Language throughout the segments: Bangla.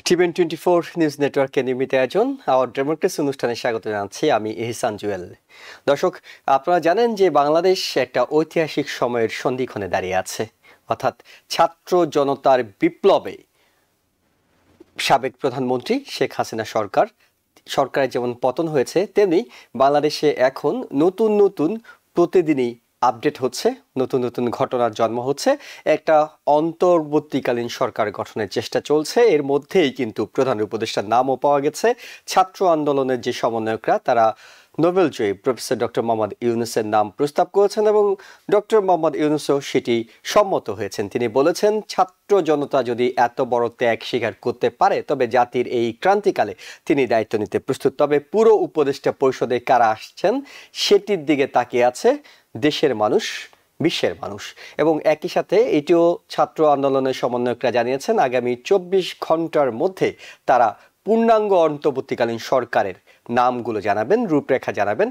টিভেন24 নিউজ নেটওয়ার্কের নিয়মিত আয়োজন আওয়ার ডেমোক্রেসি অনুষ্ঠানে স্বাগত জানাচ্ছি আমি ইহসান জুয়েল। দর্শক, আপনারা জানেন যে বাংলাদেশ একটা ঐতিহাসিক সময়ের সন্ধিক্ষণে দাঁড়িয়ে আছে, অর্থাৎ ছাত্র জনতার বিপ্লবে সাবেক প্রধানমন্ত্রী শেখ হাসিনা সরকারের যেমন পতন হয়েছে, তেমনি বাংলাদেশে এখন নতুন নতুন প্রতিদিনই আপডেট হচ্ছে, নতুন নতুন ঘটনার জন্ম হচ্ছে, একটা অন্তর্বর্তীকালীন সরকার গঠনের চেষ্টা চলছে। এর মধ্যেই কিন্তু প্রধান উপদেষ্টার নামও পাওয়া গেছে। ছাত্র আন্দোলনের যে সমন্বয়করা তারা নোবেল জয়ী প্রফেসর ডক্টর মোহাম্মদ ইউনূসের নাম প্রস্তাব করেছেন এবং ডক্টর মোহাম্মদ ইউনূসও সেটি সম্মত হয়েছেন। তিনি বলেছেন, ছাত্র জনতা যদি এত বড় ত্যাগ স্বীকার করতে পারে তবে জাতির এই ক্রান্তিকালে তিনি দায়িত্ব নিতে প্রস্তুত। তবে পুরো উপদেষ্টা পরিষদে কারা আসছেন সেটির দিকে তাকিয়ে আছে দেশের মানুষ, বিশ্বের মানুষ। এবং একই সাথে এটিও ছাত্র আন্দোলনের সমন্বয়করা জানিয়েছেন, আগামী 24 ঘন্টার মধ্যে তারা পূর্ণাঙ্গ অন্তর্বর্তীকালীন সরকারের নামগুলো জানাবেন, রূপরেখা জানাবেন।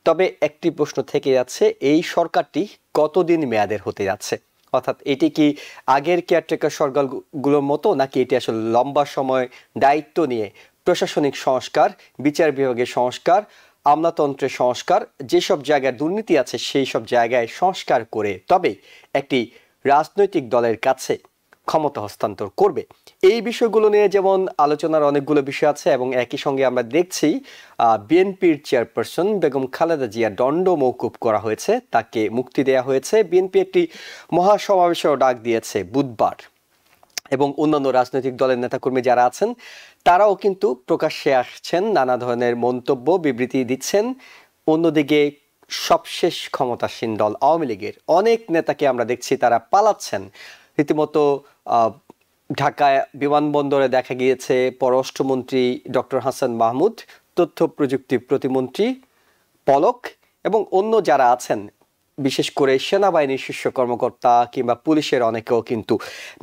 তবে একটি প্রশ্ন থেকে যাচ্ছে, এই সরকারটি কতদিন মেয়াদের হতে যাচ্ছে? অর্থাৎ এটি কি আগের কেয়ারটেকার সরকারগুলোর মতো, নাকি এটি আসলে লম্বা সময় দায়িত্ব নিয়ে প্রশাসনিক সংস্কার, বিচার বিভাগের সংস্কার, আমলাতন্ত্রের সংস্কার, যেসব জায়গায় দুর্নীতি আছে সেই সব জায়গায় সংস্কার করে তবে একটি রাজনৈতিক দলের কাছে ক্ষমতা হস্তান্তর করবে? এই বিষয়গুলো নিয়ে যেমন আলোচনার অনেকগুলো বিষয় আছে এবং একই সঙ্গে আমরা দেখছি বিএনপির চেয়ারপারসন বেগম খালেদা জিয়া দণ্ড মওকুফ করা হয়েছে, তাকে মুক্তি দেওয়া হয়েছে। বিএনপি একটি মহাসমাবেশেও ডাক দিয়েছে বুধবার এবং অন্যান্য রাজনৈতিক দলের নেতাকর্মী যারা আছেন তারাও কিন্তু প্রকাশ্যে আসছেন, নানা ধরনের মন্তব্য বিবৃতি দিচ্ছেন। অন্যদিকে সবশেষ ক্ষমতাসীন দল আওয়ামী লীগের অনেক নেতাকে আমরা দেখছি তারা পালাচ্ছেন। রীতিমতো ঢাকায় বিমানবন্দরে দেখা গিয়েছে পররাষ্ট্রমন্ত্রী ডক্টর হাসান মাহমুদ, তথ্য প্রযুক্তি প্রতিমন্ত্রী পলক এবং অন্য যারা আছেন, বিশেষ করে সেনাবাহিনীর শীর্ষ কর্মকর্তা কিংবা পুলিশের অনেকেও কিন্তু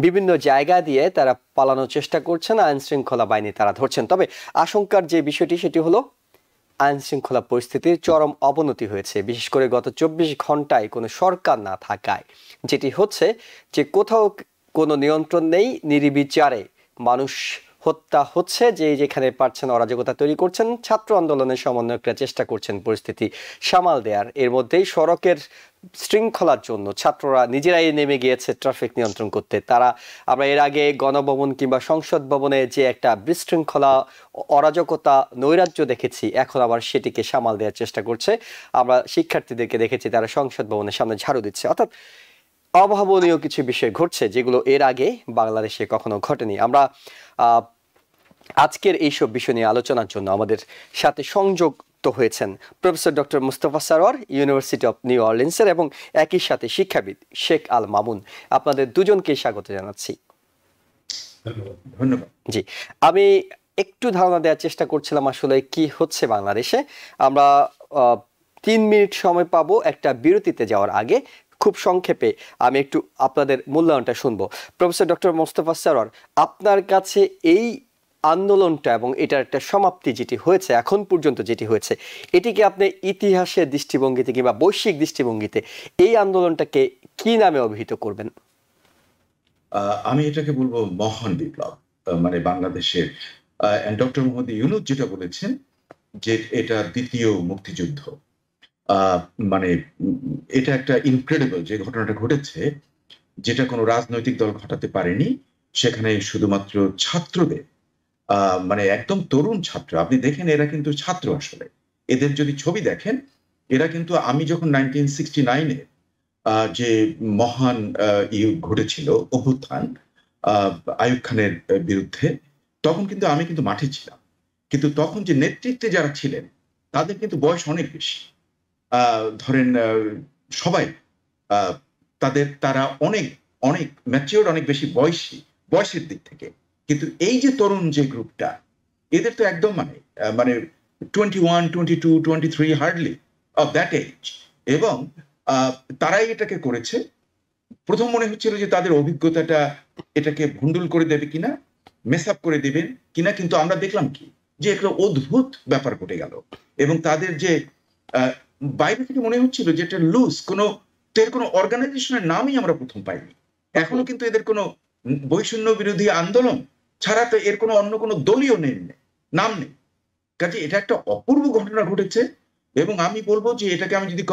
বিভিন্ন জায়গা দিয়ে তারা পালানোর চেষ্টা করছেন। আইন শৃঙ্খলা বাহিনী তারা ধরছেন। তবে আশঙ্কার যে বিষয়টি সেটি হলো আইন শৃঙ্খলা পরিস্থিতির চরম অবনতি হয়েছে, বিশেষ করে গত 24 ঘন্টায় কোনো সরকার না থাকায়। যেটি হচ্ছে যে কোথাও কোনো নিয়ন্ত্রণ নেই, নির্বিচারে মানুষ হত্যা হচ্ছে, যে যেখানে পারছেন অরাজকতা তৈরি করছেন। ছাত্র আন্দোলনের সমন্বয়করা চেষ্টা করছেন পরিস্থিতি সামাল দেওয়ার। এর মধ্যেই সড়কের শৃঙ্খলার জন্য ছাত্ররা নিজেরাই নেমে গিয়েছে ট্রাফিক নিয়ন্ত্রণ করতে। আমরা এর আগে গণভবন কিংবা সংসদ ভবনে যে একটা বিশৃঙ্খলা, অরাজকতা, নৈরাজ্য দেখেছি, এখন আবার সেটিকে সামাল দেওয়ার চেষ্টা করছে। আমরা শিক্ষার্থীদেরকে দেখেছি তারা সংসদ ভবনের সামনে ঝাড়ু দিচ্ছে। অর্থাৎ অভাবনীয় কিছু বিষয় ঘটছে যেগুলো এর আগে বাংলাদেশে কখনো ঘটেনি। আমরা আজকের এইসব বিষয় নিয়ে আলোচনার জন্য আমাদের সাথে সংযুক্ত হয়েছেন professor doctor Mustafa Sarwar, university of New অরলিন্সের, এবং একই সাথে শিক্ষাবিদ শেখ আল মামুন। আপনাদের দুজনকে স্বাগত জানাচ্ছি। ধন্যবাদ। জি, আমি একটু ধারণা দেওয়ার চেষ্টা করছিলাম আসলে কি হচ্ছে বাংলাদেশে। আমরা 3 মিনিট সময় পাবো একটা বিরতিতে যাওয়ার আগে। খুব সংক্ষেপে আমি একটু আপনাদের মূল্যায়নটা শুনবো। প্রফেসর ডক্টর মোস্তফা সারোয়ার, আপনার কাছে এই আন্দোলনটা এবং এটার একটা সমাপ্তি যেটি হয়েছে, এখন পর্যন্ত যেটি হয়েছে, এটিকে আপনি ইতিহাসের দৃষ্টিভঙ্গিতে কিংবা বৈশ্বিক দৃষ্টিভঙ্গিতে এই আন্দোলনটাকে কি নামে অভিহিত করবেন? আমি এটাকে বলবো মহান বিপ্লব। মানে বাংলাদেশের ডক্টর মোহাম্মদ ইউনূস যেটা বলেছেন যে এটা দ্বিতীয় মুক্তিযুদ্ধ। মানে এটা একটা ইনক্রেডিবল যে ঘটনাটা ঘটেছে, যেটা কোনো রাজনৈতিক দল ঘটাতে পারেনি। সেখানে শুধুমাত্র ছাত্রদের, মানে একদম তরুণ ছাত্র, আপনি দেখেন এরা কিন্তু ছাত্র আসলে। এদের যদি ছবি দেখেন, এরা কিন্তু, আমি যখন 1969-এ যে মহান ঘটেছিল অভ্যুত্থান আইয়ুব খানের বিরুদ্ধে, তখন কিন্তু আমি কিন্তু মাঠে ছিলাম। কিন্তু তখন যে নেতৃত্বে যারা ছিলেন তাদের কিন্তু বয়স অনেক বেশি। ধরেন সবাই তারা অনেক অনেক ম্যাচিওর, অনেক বেশি বয়সের দিক থেকে। কিন্তু এই যে তরুণ যে গ্রুপটা, এদের তো একদম মানে 21, 22, 23 হার্ডলি অফ দ্যাট এজ। এবং তারাই এটাকে করেছে। প্রথম মনে হচ্ছিল যে তাদের অভিজ্ঞতাটা এটাকে ভুন্ডুল করে দেবে কিনা, মেস আপ করে দেবেন কিনা, কিন্তু আমরা দেখলাম কি যে একটা অদ্ভুত ব্যাপার ঘটে গেল। এবং তাদের যে বাইরে থেকে মনে হচ্ছিল যে এটা লুজ, কোনো অর্গানাইজেশনের নামই আমরা প্রথম পাইনি। এখনো কিন্তু এদের কোনো বৈষম্য বিরোধী আন্দোলন ছাড়া তো এর কোনো অন্য কোনো দলীয় নাম নেই। কাজে এটা একটা অপূর্ব ঘটনা ঘটেছে, এবং আমি বলবো যে এটাকে আমি যদি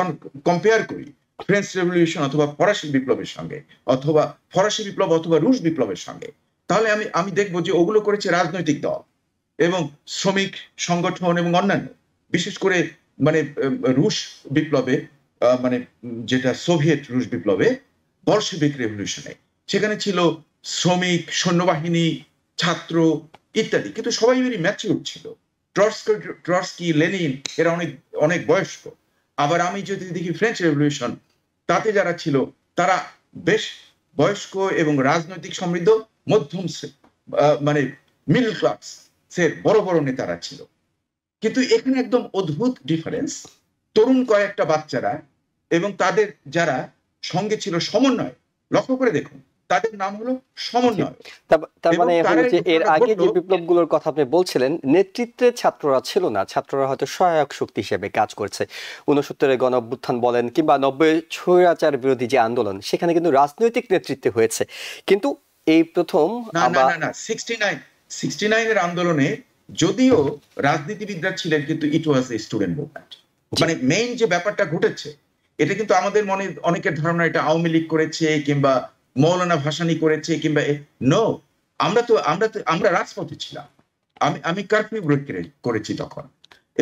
কম্পেয়ার করি ফ্রেঞ্চ রেভলিউশন অথবা ফরাসি বিপ্লবের সঙ্গে, অথবা ফরাসি বিপ্লব অথবা রুশ বিপ্লবের সঙ্গে, তাহলে আমি দেখবো যে ওগুলো করেছে রাজনৈতিক দল এবং শ্রমিক সংগঠন এবং অন্যান্য, বিশেষ করে মানে রুশ বিপ্লবে, মানে যেটা সোভিয়েত রুশ বিপ্লবে, বলশেভিক রেভলিউশনে, সেখানে ছিল শ্রমিক, সৈন্যবাহিনী, ছাত্র ইত্যাদি, কিন্তু সবাই ভেরি ম্যাচিউর ছিল। ট্রটস্কি, লেনিন এরা অনেক অনেক বয়স্ক। আবার আমি যদি দেখি ফ্রেঞ্চ রেভলিউশন, তাতে যারা ছিল তারা বেশ বয়স্ক এবং রাজনৈতিক সমৃদ্ধ, মধ্যম মানে মিডল ক্লাস বড় বড় নেতারা ছিল। কিন্তু এখানে একদম অদ্ভুত ডিফারেন্স, তরুণ কয়েকটা বাচ্চারা এবং তাদের যারা সঙ্গে ছিল সমন্বয়, লক্ষ্য করে দেখুন তাদের নাম হলো সমন্বয়। তার মানে হলো যে এর আগে যে বিপ্লবগুলোর কথা আপনি বলছিলেন, নেতৃত্বে ছাত্ররা ছিল না, ছাত্ররা হয়তো সহায়ক শক্তি হিসেবে কাজ করছে। 69-এর গণ অভ্যুত্থান বলেন কিংবা 90 স্বৈরাচার বিরোধী যে আন্দোলন, সেখানে কিন্তু রাজনৈতিক নেতৃত্বে হয়েছে। কিন্তু এই প্রথম না 69 এর আন্দোলনে যদিও রাজনীতিবিদরা ছিলেন, কিন্তু ইট ওয়াজ এ স্টুডেন্ট মুভমেন্ট। মানে মেইন যে ব্যাপারটা ঘটেছে, এটা কিন্তু আমাদের মনে অনেকের ধারণা এটা আওয়ামী লীগ করেছে কিংবা মৌলানা ভাসানী করেছে কিংবা নো, আমরা রাজপথে ছিলাম। আমি কারফিউ ব্রেক করেছি তখন,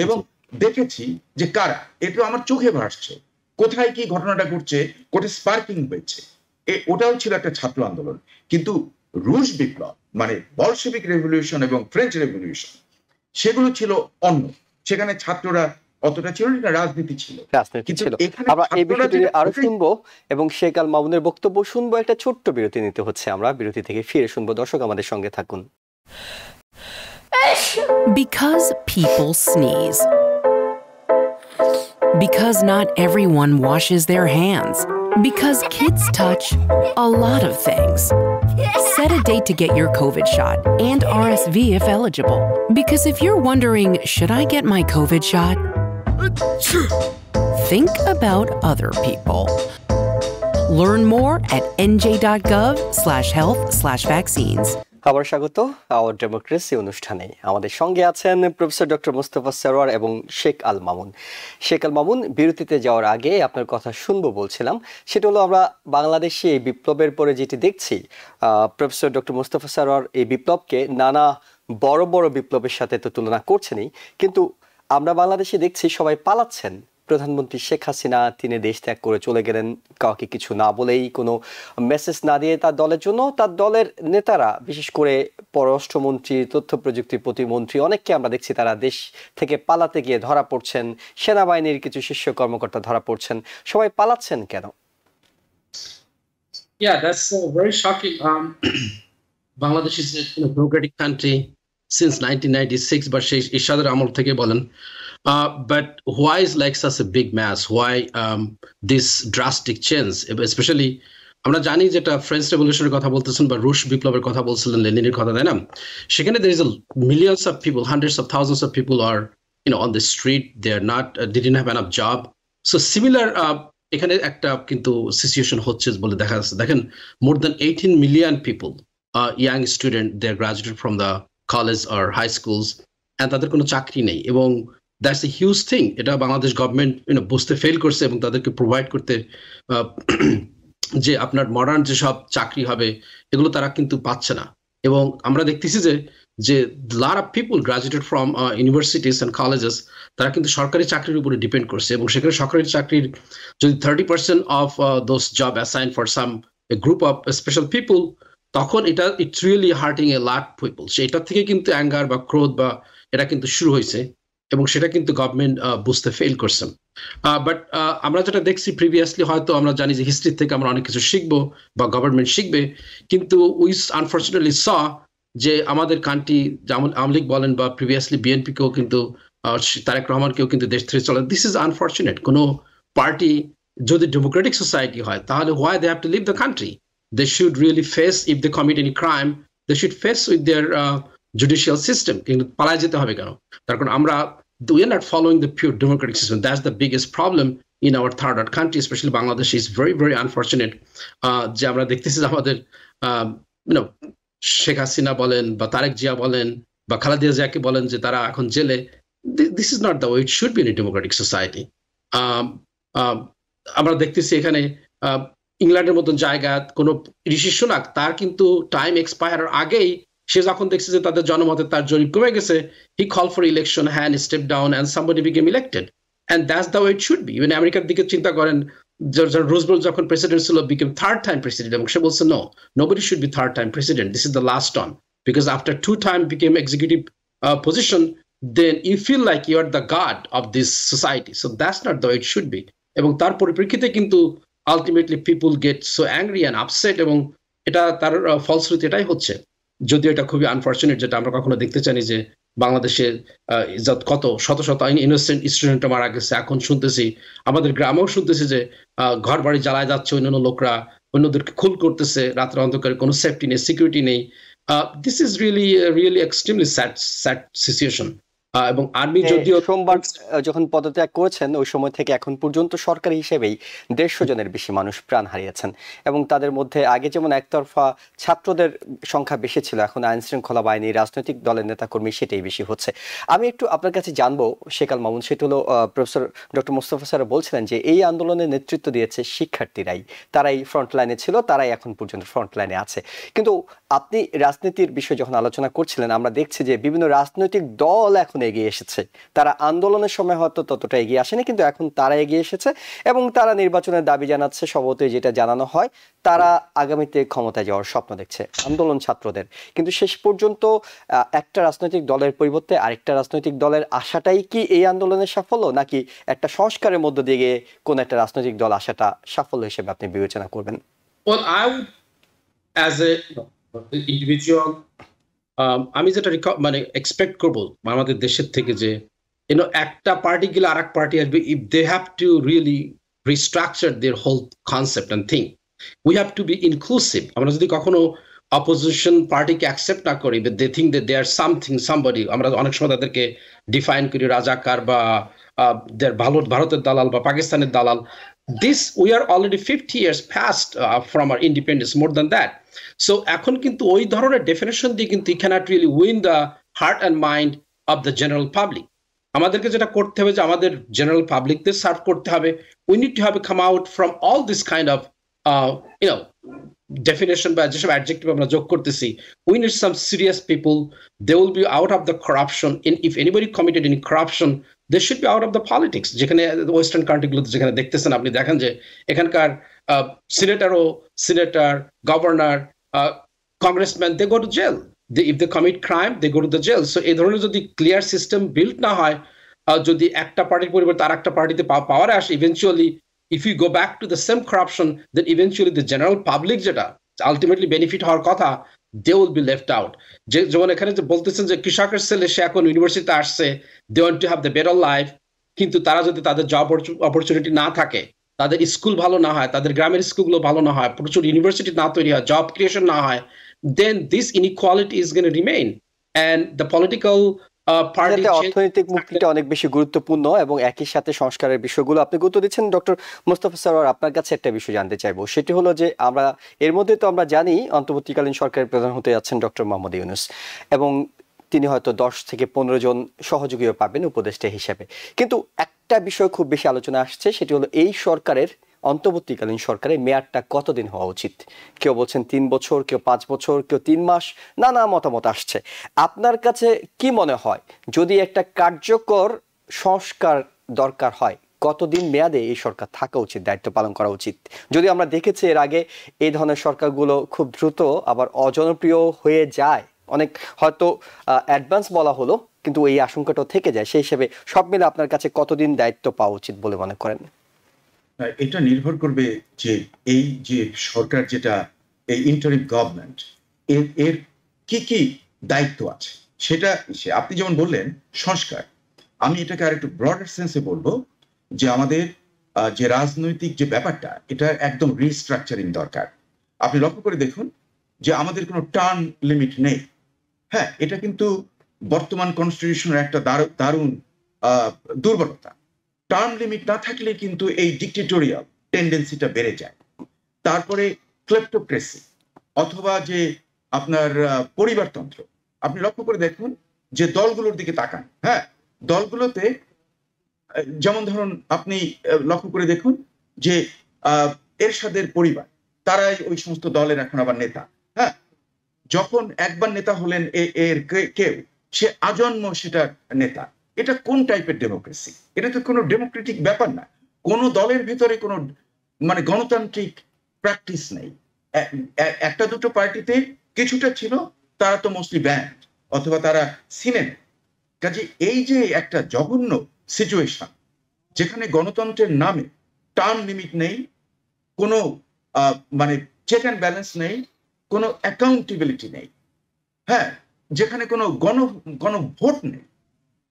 এবং দেখেছি যে কারা, এটা আমার চোখে ভাসছে কোথায় কি ঘটনাটা ঘটছে, কোথায় স্পার্কিং হয়েছে। ওটাও ছিল একটা ছাত্র আন্দোলন। কিন্তু রুশ বিপ্লব মানে বলশেভিক রেভলিউশন এবং ফ্রেঞ্চ রেভলিউশন, সেগুলো ছিল অন্য, সেখানে ছাত্ররা অতটা ছিল না, রাজনীতি ছিল। আমরা এই বিষয়টি আরো শুনবো এবং শেখ আল মামুনের বক্তব্য শুনবো। একটা ছোট্ট বিরতি নিতে হচ্ছে, আমরা বিরতি থেকে ফিরে শুনবো। দর্শক আমাদের সঙ্গে থাকুন। Because people sneeze. Because not everyone washes their hands. Because kids touch a lot of things. Set a date to get your COVID shot and RSV if eligible. Because if you're wondering, should I get my COVID shot? Think about other people. Learn more at nj.gov/health/vaccines. আবার স্বাগত আওয়ার ডেমোক্রেসি অনুষ্ঠানে। আমাদের সঙ্গে আছেন প্রফেসর ডক্টর মোস্তফা সরোয়ার এবং শেখ আল মামুন। শেখ আল মামুন, বিরতিতে যাওয়ার আগে আপনার কথা শুনবো বলছিলাম, সেটা হলো আমরা বাংলাদেশে এই বিপ্লবের পরে যেটি দেখছি, প্রফেসর ডক্টর মোস্তফা সরোয়ার এই বিপ্লবকে নানা বড় বড় বিপ্লবের সাথে তো তুলনা করছেনই, কিন্তু আমরা বাংলাদেশে দেখছি সবাই পালাচ্ছেন। প্রধানমন্ত্রী শেখ হাসিনা তিনি দেশ ত্যাগ করে চলে গেলেন, কাউকে কিছু না বলেই, কোনো মেসেজ না দিয়ে তার দলের জন্য। তার দলের নেতারা, বিশেষ করে পররাষ্ট্রমন্ত্রী, তথ্য প্রযুক্তি প্রতিমন্ত্রী, অনেককে আমরা দেখছি তারা দেশ থেকে পালাতে গিয়ে ধরা পড়ছেন। সেনাবাহিনীর কিছু শীর্ষ কর্মকর্তা ধরা পড়ছেন। সবাই পালাচ্ছেন কেন? Yeah, that's very shocking. Bangladesh is a democratic country since 1996, but Ishadar Amol থেকে বলেন। But why is like such a big mass? Why this drastic change? Especially, আমরা জানি যেটা ফ্রেঞ্চ রেভলিউশনের কথা বলতেছেন বা রুশ বিপ্লবের কথা বলছিলেন, লেনিনের কথা, তাই না? সেখানে there is a millions of people, hundreds of thousands of people are on the street. They are not, they didn't have enough job. So similar, এখানে একটা কিন্তু সিচুয়েশন হচ্ছে বলে দেখা যাচ্ছে। দেখেন, more than 18 million people, young student, they are graduated from the college or high schools, and তাদের কোনো চাকরি নেই, এবং দ্যাটস এ হিউজ থিং। এটা বাংলাদেশ গভর্নমেন্ট বুঝতে ফেল করছে এবং তাদেরকে প্রোভাইড করতে, যে আপনার মডার্ন যেসব চাকরি হবে এগুলো তারা কিন্তু পাচ্ছে না। এবং আমরা দেখতেছি যে lot of people graduated from universities and colleges, তারা কিন্তু সরকারি চাকরির উপরে ডিপেন্ড করছে, এবং সেখানে সরকারি চাকরির যদি 30% of those job assign for some a group of special people, তখন it's really hurting a lot people. সেটার থেকে কিন্তু অ্যাঙ্গার বা ক্রোধ বা এটা কিন্তু শুরু হয়েছে, এবং সেটা কিন্তু গভর্নমেন্ট বুঝতে ফেল করছেন। বাট আমরা যেটা দেখছি প্রিভিয়াসলি, হয়তো আমরা জানি যে হিস্ট্রি থেকে আমরা অনেক কিছু শিখবো বা গভর্নমেন্ট শিখবে, কিন্তু উই আনফর্চুনেটলি স যে আমাদের কান্ট্রি, যেমন আওয়ামী লীগ বলেন বা প্রিভিয়াসলি বিএনপিকেও কিন্তু, তারেক রহমানকেও কিন্তু দেশ থেকে চলে। This is unfortunate. কোনো পার্টি যদি ডেমোক্রেটিক সোসাইটি হয়, তাহলে why they have to leave the country? They should really face, if they commit any crime, they should face with their judicial system. কিন্তু পালায় যেতে হবে কেন? তার কারণ আমরা we are not following the pure democratic system. That's the biggest problem in our third world country, especially Bangladesh is very, very unfortunate. যে আমরা দেখতেছি যে আমাদের শেখ হাসিনা বলেন বা তারেক জিয়া বলেন বা খালেদা জিয়াকে বলেন যে তারা এখন জেলে, this is not the way it should be in a democratic society. আমরা দেখতেছি এখানে ইংল্যান্ডের মতন জায়গা কোনো ঋষি সুনাক তার কিন্তু টাইম এক্সপায়ার আগেই সে যখন দেখছে যে তাদের জনমতে তার জরিপ কমে গেছে, হি call for election, hand step down and somebody became elected, and that's the way it should be. Even আমেরিকার দিকে চিন্তা করেন, রুজভেল্ট যখন প্রেসিডেন্ট ছিল, বিকেম থার্ড টাইম প্রেসিডেন্ট, এবং সে বলছে no, nobody should be third time president, this is the last one, because after 2 time became executive position, then you feel like you are the god of this society. So that's not the way it should be. এবং তার পরিপ্রেক্ষিতে কিন্তু ultimately people get so angry and upset, এবং এটা তার ফলশ্রুতি এটাই হচ্ছে। যদিও এটা খুবই আনফর্চুনেট, যেটা আমরা কখনো দেখতে চাইনি যে বাংলাদেশে কত শত শত ইনোসেন্ট স্টুডেন্ট মারা গেছে। এখন শুনতেছি আমাদের গ্রামেও শুনতেছি যে ঘর বাড়ি জ্বালায় যাচ্ছে, অন্যান্য লোকরা অন্যদেরকে খুন করতেছে রাত্রে অন্ধকারে, কোনো সেফটি নেই, সিকিউরিটি নেই। This is really extremely sad situation. এবং আর্মি যদিও সোমবার যখন পদত্যাগ করেছেন ওই সময় থেকে এখন পর্যন্ত সরকারি হিসেবেই 150 জনের বেশি মানুষ প্রাণ হারিয়েছেন, এবং তাদের মধ্যে আগে যেমন একতরফা ছাত্রদের সংখ্যা বেশি ছিল, এখন আইন শৃঙ্খলা বাহিনী, রাজনৈতিক দলের নেতাকর্মী সেটাই বেশি হচ্ছে। আমি একটু আপনার কাছে জানবো শেখ আল মামুন, সেটা হলো প্রফেসর ডক্টর মোস্তফা স্যার বলছিলেন যে এই আন্দোলনের নেতৃত্ব দিয়েছে শিক্ষার্থীরাই, তারাই ফ্রন্ট লাইনে ছিল, তারাই এখন পর্যন্ত ফ্রন্ট লাইনে আছে। কিন্তু আপনি রাজনীতির বিষয়ে যখন আলোচনা করছিলেন, আমরা দেখছি যে বিভিন্ন রাজনৈতিক দল এখন এগিয়ে এসেছে। তারা আন্দোলনের সময় হয়তো ততটা এগিয়ে আসেনি, কিন্তু এখন তারা এগিয়ে এসেছে এবং তারা নির্বাচনের দাবি জানাচ্ছে। স্বভাবতই যেটা জানানো হয়, তারা আগামীতে ক্ষমতায় যাওয়ার স্বপ্ন দেখছে আন্দোলন ছাত্রদের। কিন্তু শেষ পর্যন্ত একটা রাজনৈতিক দলের পরিবর্তে আরেকটা রাজনৈতিক দলের আশাটাই কি এই আন্দোলনের সাফল্য, নাকি একটা সংস্কারের মধ্য দিয়ে গিয়ে কোন একটা রাজনৈতিক দল আশাটা সাফল্য হিসেবে আপনি বিবেচনা করবেন? Well, I would, as a individual, আমি যেটা মানে এক্সপেক্ট করবো আমাদের দেশের থেকে যে একটা পার্টি গেলে আর এক পার্টি আসবে, if they have to really restructure their whole concept and think, we have to be inclusive. আমরা যদি কখনো অপোজিশন পার্টিকে অ্যাকসেপ্ট না করি, they think that they are something somebody, আমরা অনেক সময় তাদেরকে ডিফাইন করি রাজাকার বা ভারতের দালাল বা পাকিস্তানের দালাল। This we are already 50 years past from our independence, more than that. So এখন কিন্তু ওই ধরনের ডেফিনেশন দিয়ে কিন্তু you cannot really win the heart and mind of the general public. আমাদেরকে যেটা করতে হবে যে আমাদের জেনারেল পাবলিকদের সার্ভ করতে হবে। We need to have come out from all this kind of definition বা যেসব অ্যাডজেক্টিভ আমরা যোগ করতেছি। We need some serious people. They will be out of the corruption. If anybody committed any corruption, they should be out of the politics. যেখানে ওয়েস্টার্ন কান্ট্রিগুলোতে যেখানে দেখতেছেন, আপনি দেখেন যে এখানকার senator, governor, congressman, they go to jail. If they commit crime, they go to the jail. So এই ধরনের যদি ক্লিয়ার সিস্টেম বিল্ড না হয়, যদি একটা পার্টির পরিবর্তে আর একটা পার্টিতে পাওয়ারে আসে, eventually if you go back to the same corruption, then eventually the general public যেটা ultimately benefit হওয়ার কথা, they will be left out. যেমন এখানে যে বলতেছেন যে কৃষকের ছেলে সে এখন ইউনিভার্সিটিতে আসছে, they want to have the better life, কিন্তু তারা যদি তাদের জব অপরচুনিটি না থাকে, তাদের স্কুল ভালো না হয়, তাদের গ্রামের স্কুলগুলো ভালো না হয়, প্রচুর ইউনিভার্সিটি না তৈরি হয়, জব ক্রিয়েশন না হয়, then this inequality is going to remain, and the political অর্থনৈতিক মুক্তিটা অনেক বেশি গুরুত্বপূর্ণ এবং একই সাথে সংস্কারের বিষয়গুলো আপনি গুরুত্ব দিচ্ছেন। ডক্টর মোস্তফা স্যার, আপনার কাছে একটা বিষয় জানতে চাইবো, সেটি হলো যে আমরা এর মধ্যে তো আমরা জানি অন্তর্বর্তীকালীন সরকারের প্রধান হতে যাচ্ছেন ডক্টর মোহাম্মদ ইউনূস, এবং তিনি হয়তো 10 থেকে 15 জন সহযোগীও পাবেন উপদেষ্টা হিসেবে। কিন্তু একটা বিষয় খুব বেশি আলোচনা আসছে, সেটি হলো এই সরকারের অন্তর্বর্তীকালীন সরকারের মেয়াদটা কতদিন হওয়া উচিত। কেউ বলছেন 3 বছর, কেউ 5 বছর, কেউ 3 মাস, নানা মতামত আসছে। আপনার কাছে কি মনে হয়, যদি একটা কার্যকর সংস্কার দরকার হয়, কতদিন মেয়াদে এই সরকার থাকা উচিত, দায়িত্ব পালন করা উচিত? যদি আমরা দেখেছি এর আগে এই ধরনের সরকারগুলো খুব দ্রুত আবার অজনপ্রিয় হয়ে যায়, অনেক হয়তো অ্যাডভান্স বলা হলো, কিন্তু এই আশঙ্কাটাও থেকে যায়। সেই হিসেবে সব মিলে আপনার কাছে কতদিন দায়িত্ব পাওয়া উচিত বলে মনে করেন? এটা নির্ভর করবে যে এই যে সরকার, যেটা এই ইন্টারিম গভর্নমেন্ট, এর কি কি দায়িত্ব আছে সেটা। আপনি যেমন বললেন সংস্কার, আমি এটাকে আর একটু ব্রডার সেন্সে বলবো যে আমাদের যে রাজনৈতিক যে ব্যাপারটা, এটা একদম রিস্ট্রাকচারিং দরকার। আপনি লক্ষ্য করে দেখুন যে আমাদের কোনো টার্ম লিমিট নেই। হ্যাঁ, এটা কিন্তু বর্তমান কনস্টিটিউশনের একটা দারুণ দুর্বলতা। টার্ম লিমিট না থাকলে কিন্তু এই ডিক্টেটোরিয়াল টেন্ডেন্সিটা বেড়ে যায়। তারপরে ক্লেপ্টোক্রেসি, অথবা যে আপনার পরিবারতন্ত্র। আপনি লক্ষ্য করে দেখুন যে দলগুলোর দিকে তাকান, হ্যাঁ, দলগুলোতে যেমন ধরুন আপনি লক্ষ্য করে দেখুন যে এরশাদের পরিবার, তারাই ওই সমস্ত দলের এখন আবার নেতা। হ্যাঁ, যখন একবার নেতা হলেন এর কেউ, সে আজন্ম সেটার নেতা। এটা কোন টাইপের ডেমোক্রেসি? এটা তো কোনো ডেমোক্রেটিক ব্যাপার না। কোনো দলের ভিতরে কোনো মানে গণতান্ত্রিক প্র্যাকটিস নেই। একটা দুটো পার্টিতে কিছুটা ছিল, তারা তো মোস্টলি ব্যান্ড অথবা তারা সিনেমা। কাজে এই যে একটা জঘন্য সিচুয়েশন, যেখানে গণতন্ত্রের নামে টার্ম লিমিট নেই, কোনো মানে চেক অ্যান্ড ব্যালেন্স নেই, কোনো অ্যাকাউন্টেবিলিটি নেই, হ্যাঁ, যেখানে কোনো গণভোট নেই।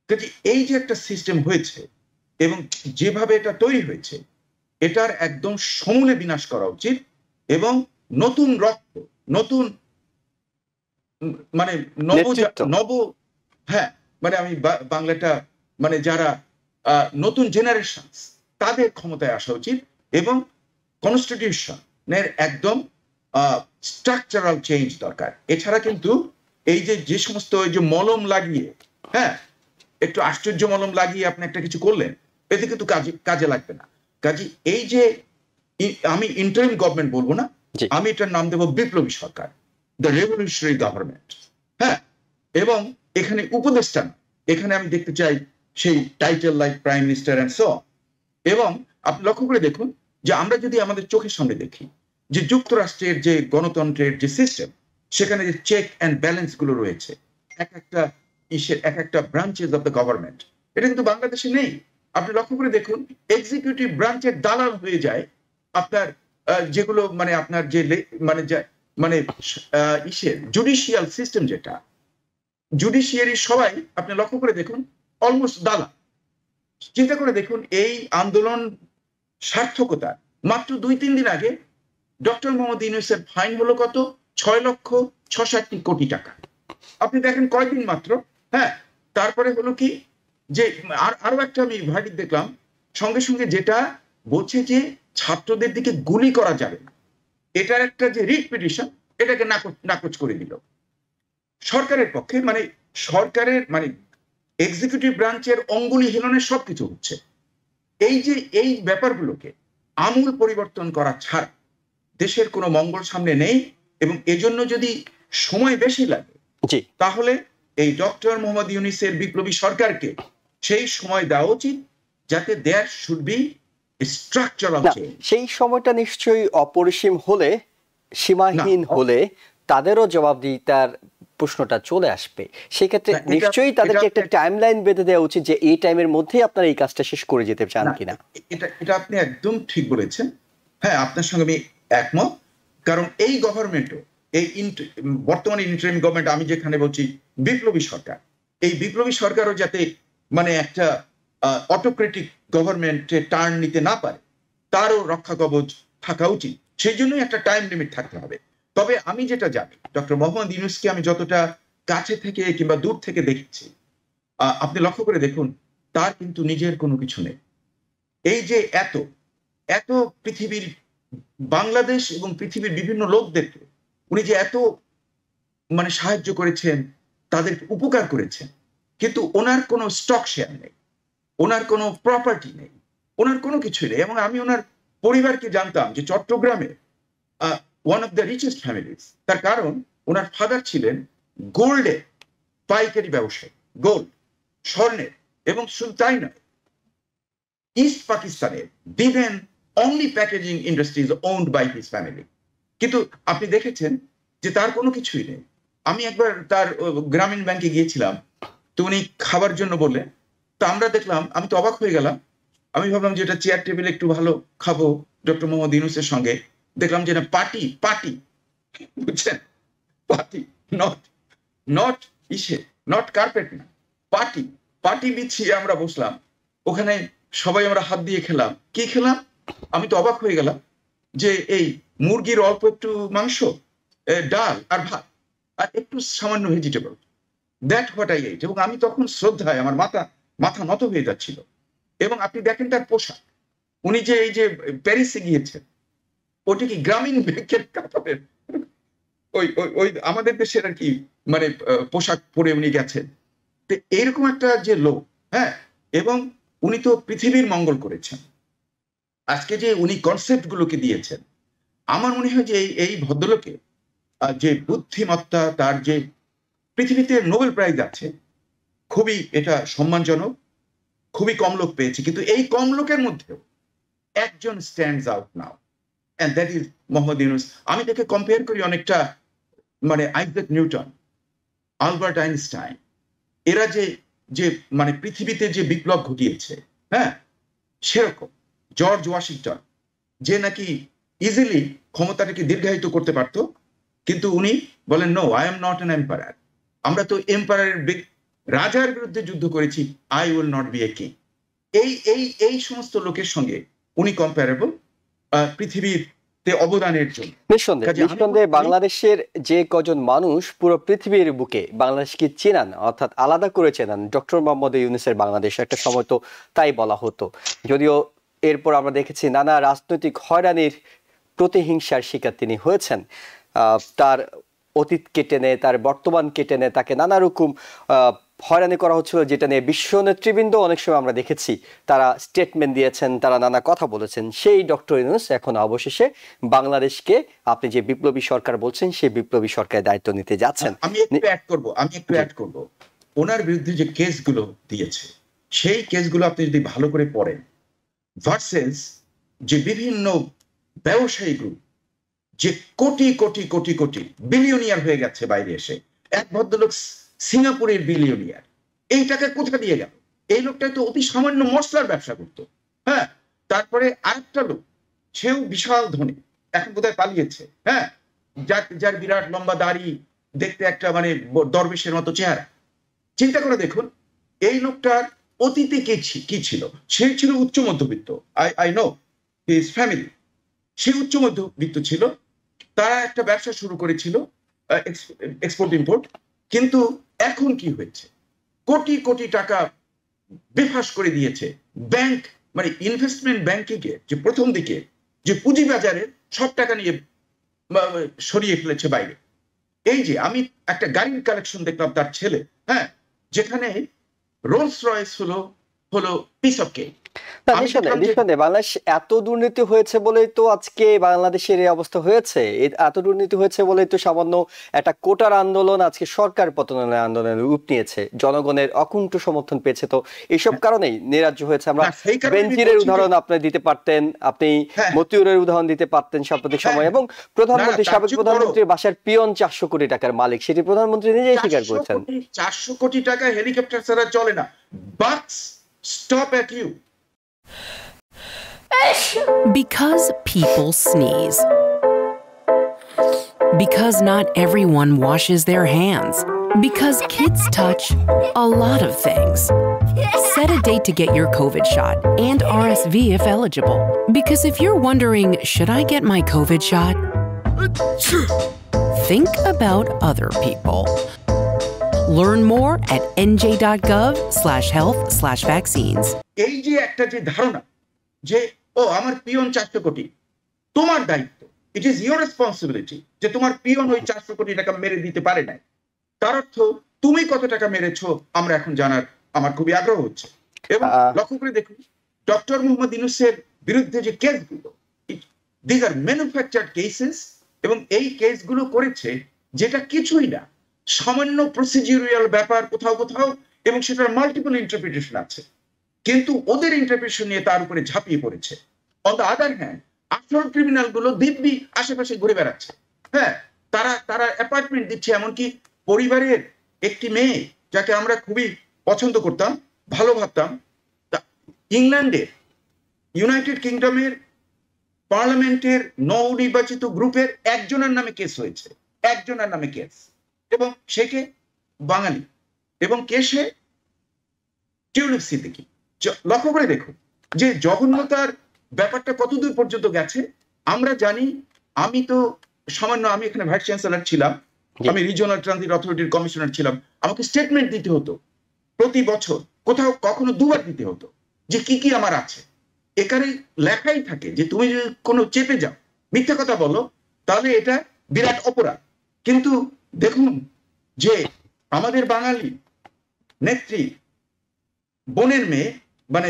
কাজে এই যে একটা সিস্টেম হয়েছে এবং যেভাবে এটা তৈরি হয়েছে, এটার একদম সমূলে বিনাশ করা উচিত এবং নতুন রক্ত, নতুন মানে নব হ্যাঁ, মানে আমি বাংলাটা মানে যারা নতুন জেনারেশন, তাদের ক্ষমতায় আসা উচিত এবং কনস্টিটিউশনের একদম স্ট্রাকচারাল চেঞ্জ দরকার। এছাড়া কিন্তু এই যে সমস্ত ওই যে মলম লাগিয়ে, হ্যাঁ, একটু আশ্চর্য মলম লাগিয়ে আপনি একটা কিছু করলেন, এতে কিন্তু কাজে লাগবে না। কাজে এই যে আমি ইন্টারিম গভর্নমেন্ট বলবো না, আমি এটার নাম দেবো বিপ্লবী সরকার, দ্য রেভলিউশনারি গভর্নমেন্ট। হ্যাঁ, এবং এখানে উপদেষ্টা না, এখানে আমি দেখতে চাই সেই title like prime minister and so. এবং আপনি লক্ষ্য করে দেখুন যে আমরা যদি আমাদের চোখের সামনে দেখি যে যুক্তরাষ্ট্রের যে গণতন্ত্রের যে সিস্টেম, সেখানে যে চেক অ্যান্ড ব্যালেন্স গুলো রয়েছে, এক একটা ব্রাঞ্চেস অফ দ্য গভর্নমেন্ট, এটা কিন্তু বাংলাদেশে নেই। আপনি লক্ষ্য করে দেখুন এক্সিকিউটিভ ব্রাঞ্চের দালাল হয়ে যায় আপনার যেগুলো মানে আপনার যে মানে জুডিশিয়াল সিস্টেম, যেটা জুডিশিয়ারি, সবাই আপনি লক্ষ্য করে দেখুন অলমোস্ট দালাল। চিন্তা করে দেখুন এই আন্দোলন সার্থকতা মাত্র 2-3 দিন আগে ডক্টর মোহাম্মদ ইউনূসের ফাইন হলো কত? 6,66 কোটি টাকা। আপনি দেখেন কয়েকদিন মাত্র। হ্যাঁ, তারপরে হলো কি যে আরো একটা আমি ভার্ডিক্ট দেখলাম সঙ্গে সঙ্গে, যেটা বলছে যে ছাত্রদের দিকে গুলি করা যাবে না, এটার একটা যে রিট পিটিশন, এটাকে নাকচ করে দিল সরকারের পক্ষে। মানে সরকারের মানে এক্সিকিউটিভ ব্রাঞ্চের অঙ্গুলি হেলনের সবকিছু হচ্ছে। এই ব্যাপারগুলোকে আমূল পরিবর্তন করা ছাড়া দেশের কোনো মঙ্গল সামনে নেই। এবং এজন্য যদি সময় বেশি লাগে, তাহলে এই ডক্টর মোহাম্মদ ইউনূসের বিপ্লবী সরকারকে সেই সময় দেওয়া উচিত, যাতে there should be structural change. সেই সময়টা নিশ্চয়ই অপরিসীম হলে, সীমাহীন হলে তাদেরও জবাবদিহিতার প্রশ্নটা চলে আসবে। সেই ক্ষেত্রে নিশ্চয়ই তাদেরকে একটা টাইমলাইন বেঁধে দেওয়া উচিত যে এই টাইমের মধ্যে আপনারা এই কাজটা শেষ করে যেতে চান কিনা। এটা আপনি একদম ঠিক বলেছেন। হ্যাঁ, আপনার সঙ্গে আমি একমত। কারণ এই গভর্নমেন্টও, এই বর্তমানে ইন্টারিম গভর্নমেন্ট, আমি যেখানে বলছি বিপ্লবী সরকার, এই বিপ্লবী সরকারও যাতে মানে একটা অটোক্রেটিক গভর্নমেন্টে টার্ন নিতে না পারে, তারও রক্ষা কবচ থাকা উচিত। সেই জন্যই একটা টাইম লিমিট থাকতে হবে। তবে আমি যেটা জানি, ডক্টর মোহাম্মদ ইউনূসকে আমি যতটা কাছে থেকে কিংবা দূর থেকে দেখেছি, আপনি লক্ষ্য করে দেখুন তার কিন্তু নিজের কোনো কিছু নেই। এই যে এত পৃথিবীর বাংলাদেশ এবং পৃথিবীর বিভিন্ন লোকদেরকে উনি যে এত মানে সাহায্য করেছেন, তাদের উপকার করেছেন, কিন্তু ওনার কোনো স্টক শেয়ার নেই, ওনার কোনো প্রপার্টি নেই, ওনার কোনো কিছুই নেই। এবং আমি ওনার পরিবারকে জানতাম যে চট্টগ্রামে one of the richest families. তার কারণ ওনার ফাদার ছিলেন গোল্ডের পাইকারি ব্যবসায়ী, গোল্ড, স্বর্ণের। এবং শুধু তাই নয়, ইস্ট পাকিস্তানের ডিভেন only packaging industries owned by his family. কিন্তু আপনি দেখেছেন যে তার কোনো কিছুই নেই। আমি একবার তার গ্রামীণ ব্যাংকে গিয়েছিলাম, তো উনি খাবার জন্য বললেন, তো আমরা দেখলাম, আমি তো অবাক হয়ে গেলাম। আমি ভাবলাম যে এটা চেয়ার টেবিলে একটু ভালো খাবো ডক্টর মোহাম্মদ ইউনূসের সঙ্গে, দেখলাম যে না, পার্টি, বুঝছেন, পার্টি, নট কার্পেট না, পার্টি বিছিয়ে আমরা বসলাম ওখানে, সবাই আমরা হাত দিয়ে খেলাম। কি খেলাম? আমি তো অবাক হয়ে গেলাম যে এই মুরগির অল্প একটু মাংস, ডাল আর ভাত, আর একটু সামান্য vegetable, that what I ate. এবং আমি তখন শ্রদ্ধায় আমার মাথা নত হয়ে যাচ্ছিল। এবং আপনি দেখেন তার পোশাক, উনি যে এই যে প্যারিসে গিয়েছেন, ওটি কি গ্রামীণ ব্যাংকের কাপড়ের ওই ওই ওই আমাদের দেশের আর কি মানে পোশাক পরে উনি গেছেন। তো এইরকম একটা যে লোক, হ্যাঁ, এবং উনি তো পৃথিবীর মঙ্গল করেছেন। আজকে যে উনি কনসেপ্ট গুলোকে দিয়েছেন, আমার মনে হয় যে এই ভদ্রলোকে যে বুদ্ধিমত্তা, তার যে পৃথিবীতে নোবেল প্রাইজ আছে, খুবই এটা সম্মানজনক। খুবই কম লোক পেয়েছে, কিন্তু এই কম লোকের মধ্যেও একজন stands out now, and that is Mohammad Yunus. আমি তাকে কম্পেয়ার করি অনেকটা মানে আইজ্যাক নিউটন, আলবার্ট আইনস্টাইন, এরা যে যে মানে পৃথিবীতে যে বিপ্লব ঘটিয়েছে, হ্যাঁ, সেরকম জর্জ ওয়াশিংটন, যে নাকি ইজিলি ক্ষমতাটাকে দীর্ঘায়িত করতে পারত, কিন্তু উনি বলেন no, I am not an empire. আমরা তো এম্পায়ারের রাজার বিরুদ্ধে যুদ্ধ করেছি, I will not be a king. এই এই এই সমস্ত লোকের সঙ্গে উনি কম্পারেবল পৃথিবীতে অবদানের জন্য। নিঃসন্দেহে বাংলাদেশের যে কজন মানুষ পুরো পৃথিবীর বুকে বাংলাদেশকে চেনান, অর্থাৎ আলাদা করে চেনান, ডক্টর মোহাম্মদ ইউনূসের বাংলাদেশ, একটা সময় তো তাই বলা হতো। যদিও এরপর আমরা দেখেছি নানা রাজনৈতিক হয়রানির, প্রতিহিংসার শিকার তিনি হয়েছেন। তার অতীতকে টেনে, তার বর্তমানকে টেনে তাকে নানা রকম হয়রানি করা হচ্ছিল, যেটা নিয়ে বিশ্ব নেতৃবৃন্দ অনেক সময় আমরা দেখেছি তারা স্টেটমেন্ট দিয়েছেন, তারা নানা কথা বলেছেন। সেই ডক্টর ইউনূস এখন অবশেষে বাংলাদেশকে, আপনি যে বিপ্লবী সরকার বলছেন, সেই বিপ্লবী সরকারের দায়িত্ব নিতে যাচ্ছেন। আমি একটু অ্যাড করব ওনার বিরুদ্ধে যে কেসগুলো দিয়েছে, সেই কেসগুলো আপনি যদি ভালো করে পড়েন, ভার্সেস যে বিভিন্ন ব্যবসায়ী গ্রুপ যে কোটি কোটি কোটি কোটি বিলিয়নিয়ার হয়ে গেছে বাইরে এসে। এক ভদ্রলোক সিঙ্গাপুরের বিলিয়নিয়ার, এই টাকা কোথা দিয়ে গেল? এই লোকটা তো অতি সামান্য মশলার ব্যবসা করতো, হ্যাঁ। তারপরে আরেকটা লোক, সেও বিশাল ধনী, এখন কোথায় পালিয়েছে, হ্যাঁ, যার বিরাট লম্বা দাড়ি, দেখতে একটা মানে দরবেশের মতো চেহারা। চিন্তা করে দেখুন এই লোকটার অতীতে কি ছিল। সে ছিল উচ্চ মধ্যবিত্ত, আই নো হিজ ফ্যামিলি, সে উচ্চ মধ্যবিত্ত ছিল। তারা একটা ব্যবসা শুরু করেছিল, এক্সপোর্ট ইম্পোর্ট। কিন্তু এখন কি হয়েছে? কোটি কোটি টাকা বেফাস করে দিয়েছে ব্যাংক, মানে ইনভেস্টমেন্ট ব্যাংকিংয়ে, যে প্রথম দিকে যে পুঁজিবাজারে সব টাকা নিয়ে সরিয়ে ফেলেছে বাইরে। এই যে আমি একটা গাড়ির কালেকশন দেখলাম তার ছেলে, হ্যাঁ, যেখানে রোলস রয়েস হলো পিস অফ কেক। নিঃসন্দেহে বাংলাদেশ এত দুর্নীতি হয়েছে বলেই তো আজকে বাংলাদেশের এই অবস্থা হয়েছে। এত দুর্নীতি হয়েছে বলেই তো সামান্য একটা কোটার আন্দোলন আজকে সরকার পতনের আন্দোলনের রূপ নিয়েছে, জনগণের অকুণ্ঠ সমর্থন পেয়েছে। তো এইসব কারণেই নিরাজ্য হয়েছে। আমরা বেনজিরের উদাহরণ আপনি দিতে পারতেন, আপনি মতিউরের উদাহরণ দিতে পারতেন সাম্প্রতিক সময়, এবং প্রধানমন্ত্রী, সাবেক প্রধানমন্ত্রীর বাসার পিয়ন 400 কোটি টাকার মালিক, সেটি প্রধানমন্ত্রী নিজেই স্বীকার করেছেন। 400 কোটি টাকা হেলিকপ্টার ছাড়া চলে না। Bus stop at you. Because people sneeze. Because not everyone washes their hands. Because kids touch a lot of things. Set a date to get your COVID shot and RSV if eligible. Because if you're wondering, should I get my COVID shot? Think about other people. Learn more at nj.gov/health/vaccines. এই যে একটা যে ধারণা যে ও আমার পিয়ন 400 কোটি, তোমার দায়িত্ব, ইট ইজ ইউর রেসপন্সিবিলিটি, যে তোমার পিয়ন ওই 400 কোটি টাকা মেরে দিতে পারে নাই। তার অর্থ তুমি কত টাকা মেরেছো আমরা এখন জানার আমার খুবই আগ্রহ হচ্ছে। এবং লক্ষ্য করে দেখুন ডক্টর মোহাম্মদ ইউনূসের বিরুদ্ধে যে কেসগুলো, দিস আর ম্যানুফ্যাকচার্ড কেসেস, এবং এই কেসগুলো করেছে যেটা কিছুই না, সামান্য প্রসিডিউরাল ব্যাপার কোথাও কোথাও, এবং সেটার মাল্টিপল ইন্টারপ্রিটেশন আছে, কিন্তু ওদের ইন্টারপ্রিটেশন নিয়ে তার উপরে ঝাঁপিয়ে পড়েছে। অন দ্য আদার হ্যান্ড আসল ক্রিমিনাল গুলো দিব্যি আশেপাশে ঘুরে বেড়াচ্ছে, হ্যাঁ, তারা অ্যাপার্টমেন্ট দিচ্ছে। এমনকি পরিবারের একটি মেয়ে যাকে আমরা খুবই পছন্দ করতাম, ভালো ভাবতাম, ইংল্যান্ডের, ইউনাইটেড কিংডমের পার্লামেন্টের নবনির্বাচিত গ্রুপের একজনের নামে কেস হয়েছে, একজনের নামে কেস, এবং সেকে বাঙালি, এবং কেসে টিউলিপ সিদ্দিকী। লক্ষ্য করে দেখুন যে জঘন্যতার ব্যাপারটা কতদূর পর্যন্ত গেছে আমরা জানি। আমি তো সামান্য, আমি এখানে ভাইস চ্যান্সেলর ছিলাম, আমি রিজিওনাল ট্রানজিট অথরিটির কমিশনার ছিলাম, আমাকে স্টেটমেন্ট দিতে হতো প্রতি বছর, কোথাও কখনো 2 বার দিতে হতো যে কি কি আমার আছে। এখানে লেখাই থাকে যে তুমি যদি কোনো চেপে যাও, মিথ্যা কথা বলো, তাহলে এটা বিরাট অপরাধ। কিন্তু দেখুন যে আমাদের বাঙালি নেত্রী বোনের মেয়ে মানে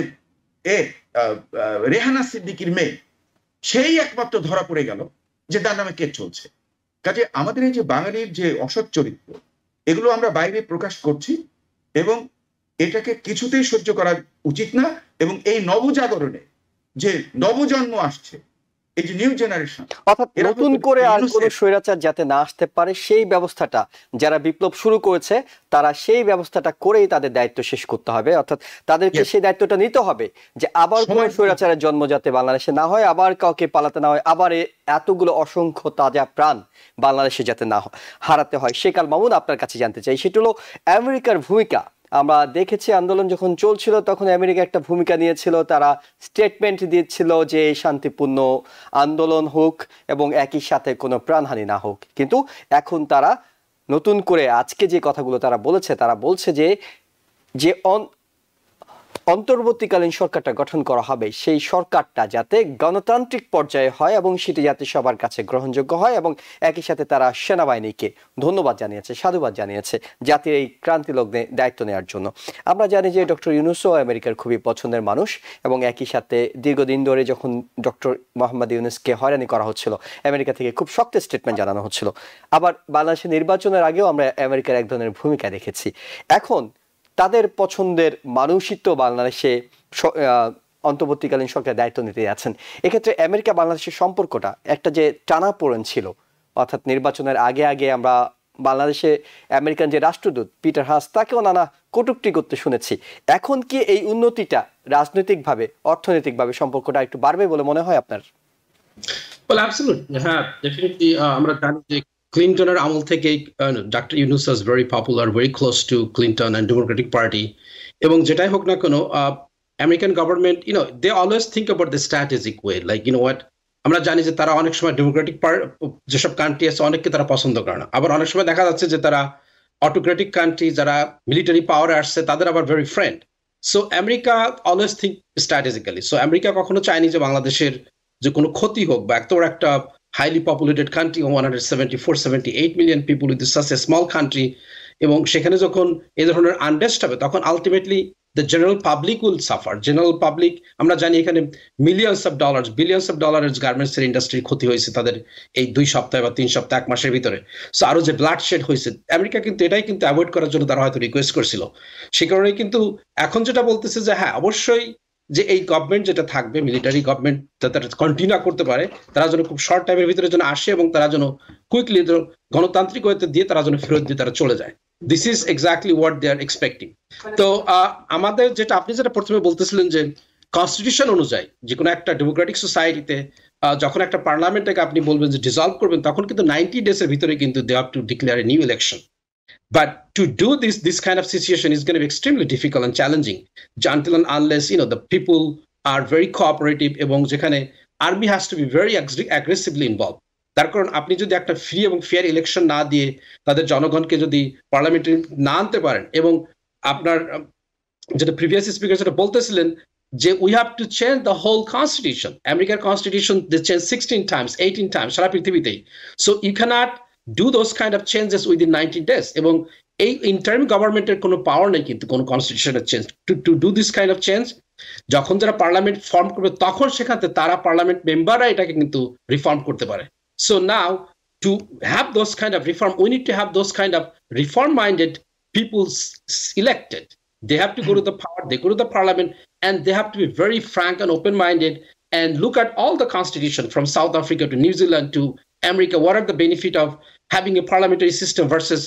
রেহানা সিদ্দিকীর মেয়ে, সেই একমাত্র ধরা পড়ে গেল যে তার নামে কেস চলছে। কাজে আমাদের এই যে বাঙালির যে অসৎ চরিত্র, এগুলো আমরা বাইরে প্রকাশ করছি এবং এটাকে কিছুতেই সহ্য করা উচিত না। এবং এই নবজাগরণে যে নবজন্ম আসছে, এই যে নিউ জেনারেশন, অর্থাৎ নতুন করে আর কোনো স্বৈরাচার যাতে না আসতে পারে সেই ব্যবস্থাটা যারা বিপ্লব শুরু করেছে তারা সেই ব্যবস্থাটা করেই তাদের দায়িত্ব শেষ করতে হবে। অর্থাৎ তাদেরকে সেই দায়িত্বটা নিতে হবে যে আবার কোনো স্বৈরাচারের জন্ম যাতে বাংলাদেশে না হয়, আবার কাউকে পালাতে না হয়, আবার এতগুলো অসংখ্য তাজা প্রাণ বাংলাদেশে যাতে না হারাতে হয়। শেখ আল মামুন, আপনার কাছে জানতে চাই সেটা হলো আমেরিকার ভূমিকা। আমরা দেখেছি আন্দোলন যখন চলছিল তখন আমেরিকা একটা ভূমিকা নিয়েছিল, তারা স্টেটমেন্ট দিয়েছিল যে শান্তিপূর্ণ আন্দোলন হোক এবং একই সাথে কোনো প্রাণহানি না হোক। কিন্তু এখন তারা নতুন করে আজকে যে কথাগুলো তারা বলছে যে অন্তর্বর্তীকালীন সরকারটা গঠন করা হবে সেই সরকারটা যাতে গণতান্ত্রিক পর্যায়ে হয় এবং সেটি যাতে সবার কাছে গ্রহণযোগ্য হয়, এবং একই সাথে তারা সেনাবাহিনীকে ধন্যবাদ জানিয়েছে, সাধুবাদ জানিয়েছে জাতির এই ক্রান্তি লগ্নে দায়িত্ব নেওয়ার জন্য। আমরা জানি যে ডক্টর ইউনূসও আমেরিকার খুবই পছন্দের মানুষ এবং একই সাথে দীর্ঘদিন ধরে যখন ডক্টর মোহাম্মদ ইউনূসকে হয়রানি করা হচ্ছিল আমেরিকা থেকে খুব শক্ত স্টেটমেন্ট জানানো হচ্ছিল। আবার বাংলাদেশের নির্বাচনের আগেও আমরা আমেরিকার এক ধরনের ভূমিকা দেখেছি। এখন তাদের পছন্দের মানুষই তো বাংলাদেশে অন্তর্বর্তীকালীন সরকার দায়িত্ব নিতে যাচ্ছেন। এক্ষেত্রে আমেরিকা বাংলাদেশের সম্পর্কটা একটা যে টানাপোড়েন ছিল, অর্থাৎ নির্বাচনের আগে আমরা বাংলাদেশে আমেরিকান যে রাষ্ট্রদূত পিটার হাস তাকেও নানা কটূক্তি করতে শুনেছি। এখন কি এই উন্নতিটা রাজনৈতিকভাবে অর্থনৈতিকভাবে সম্পর্কটা একটু বাড়বে বলে মনে হয় আপনার? Well, absolutely. হ্যাঁ, definitely আমরা জানি যে ক্লিনটনের আমল থেকেই doctor Yunus is very popular, very close to Clinton and Democratic Party. এবং যেটাই হোক না কেন American government they always think about the strategic way, like what, আমরা জানি যে তারা অনেক সময় ডেমোক্রেটিক যেসব কান্ট্রি আছে অনেককে তারা পছন্দ করে না, আবার অনেক সময় দেখা যাচ্ছে যে তারা অটোক্রেটিক কান্ট্রি যারা মিলিটারি পাওয়ারে আসছে তাদের আবার very friend. So America always think strategically. So America কখনো চায়নি যে বাংলাদেশের যে কোনো ক্ষতি হোক, বা এত একটা highly populated country of 174-178 million people with such a small country, এবং সেখানে যখন এই ধরনের আনরেস্ট হবে তখন ultimately the general public will suffer. General public, আমরা জানি এখানে বিলিয়ন্স অফ ডলারের গার্মেন্টস এর ইন্ডাস্ট্রির ক্ষতি হয়েছে তাদের এই 2 সপ্তাহ বা 3 সপ্তাহ 1 মাসের ভিতরে। সো আরো যে ব্লাড শেড হয়েছে, আমেরিকা কিন্তু এটাই কিন্তু অ্যাভয়েড করার জন্য তারা হয়তো রিকোয়েস্ট করছিল। সে কারণে কিন্তু এখন যেটা বলতেছে যে হ্যাঁ অবশ্যই যে এই গভর্নমেন্ট যেটা থাকবে, মিলিটারি গভর্নমেন্ট যাতে কন্টিনিউ করতে পারে, তারা যেন খুব শর্ট টাইমের ভিতরে যেন আসে এবং তারা যেন কুইকলি গণতান্ত্রিক ওয়েতে দিয়ে তারা যেন ফেরত দিয়ে তারা চলে যায়। This is exactly what they are expecting. তো আমাদের যেটা আপনি যেটা প্রথমে বলতেছিলেন যে কনস্টিটিউশন অনুযায়ী যে কোনো একটা ডেমোক্রেটিক সোসাইটিতে যখন একটা পার্লামেন্টটাকে আপনি বলবেন যে ডিসলভ করবেন, তখন কিন্তু 90 ডেজের ভিতরে কিন্তু they have to declare a new election. But to do this kind of situation is going to be extremely difficult and challenging until and unless the people are very cooperative, এবং যেখানে army has to be very aggressively involved। তার কারণ আপনি যদি একটা ফ্রি এবং ফেয়ার ইলেকশন না দিয়ে তাদের জনগণকে যদি পার্লামেন্টে না আনতে পারেন, এবং আপনার যেটা প্রিভিয়াস স্পিকার যেটা বলতেছিলেন যে we have to change the whole constitution. আমেরিকার constitution they change 16 times 18 times সারা পৃথিবীতেই। So you can't do those kind of changes within 90 days, এবং এই ইন্টারিম গভর্নমেন্টের কোনো পাওয়ার নেই কিন্তু কোনো কনস্টিটিউশনের change to do this kind of change. যখন যারা পার্লামেন্ট ফর্ম করবে তখন সেখানে তারা পার্লামেন্ট মেম্বাররা এটাকে কিন্তু রিফর্ম করতে পারে। So now to have those kind of reform, we need to have those kind of reform minded people elected. They have to go to the power, they go to the parliament, and they have to be very frank and open-minded and look at all the constitution from South Africa to New Zealand to America. What are the benefit of having a parliamentary system versus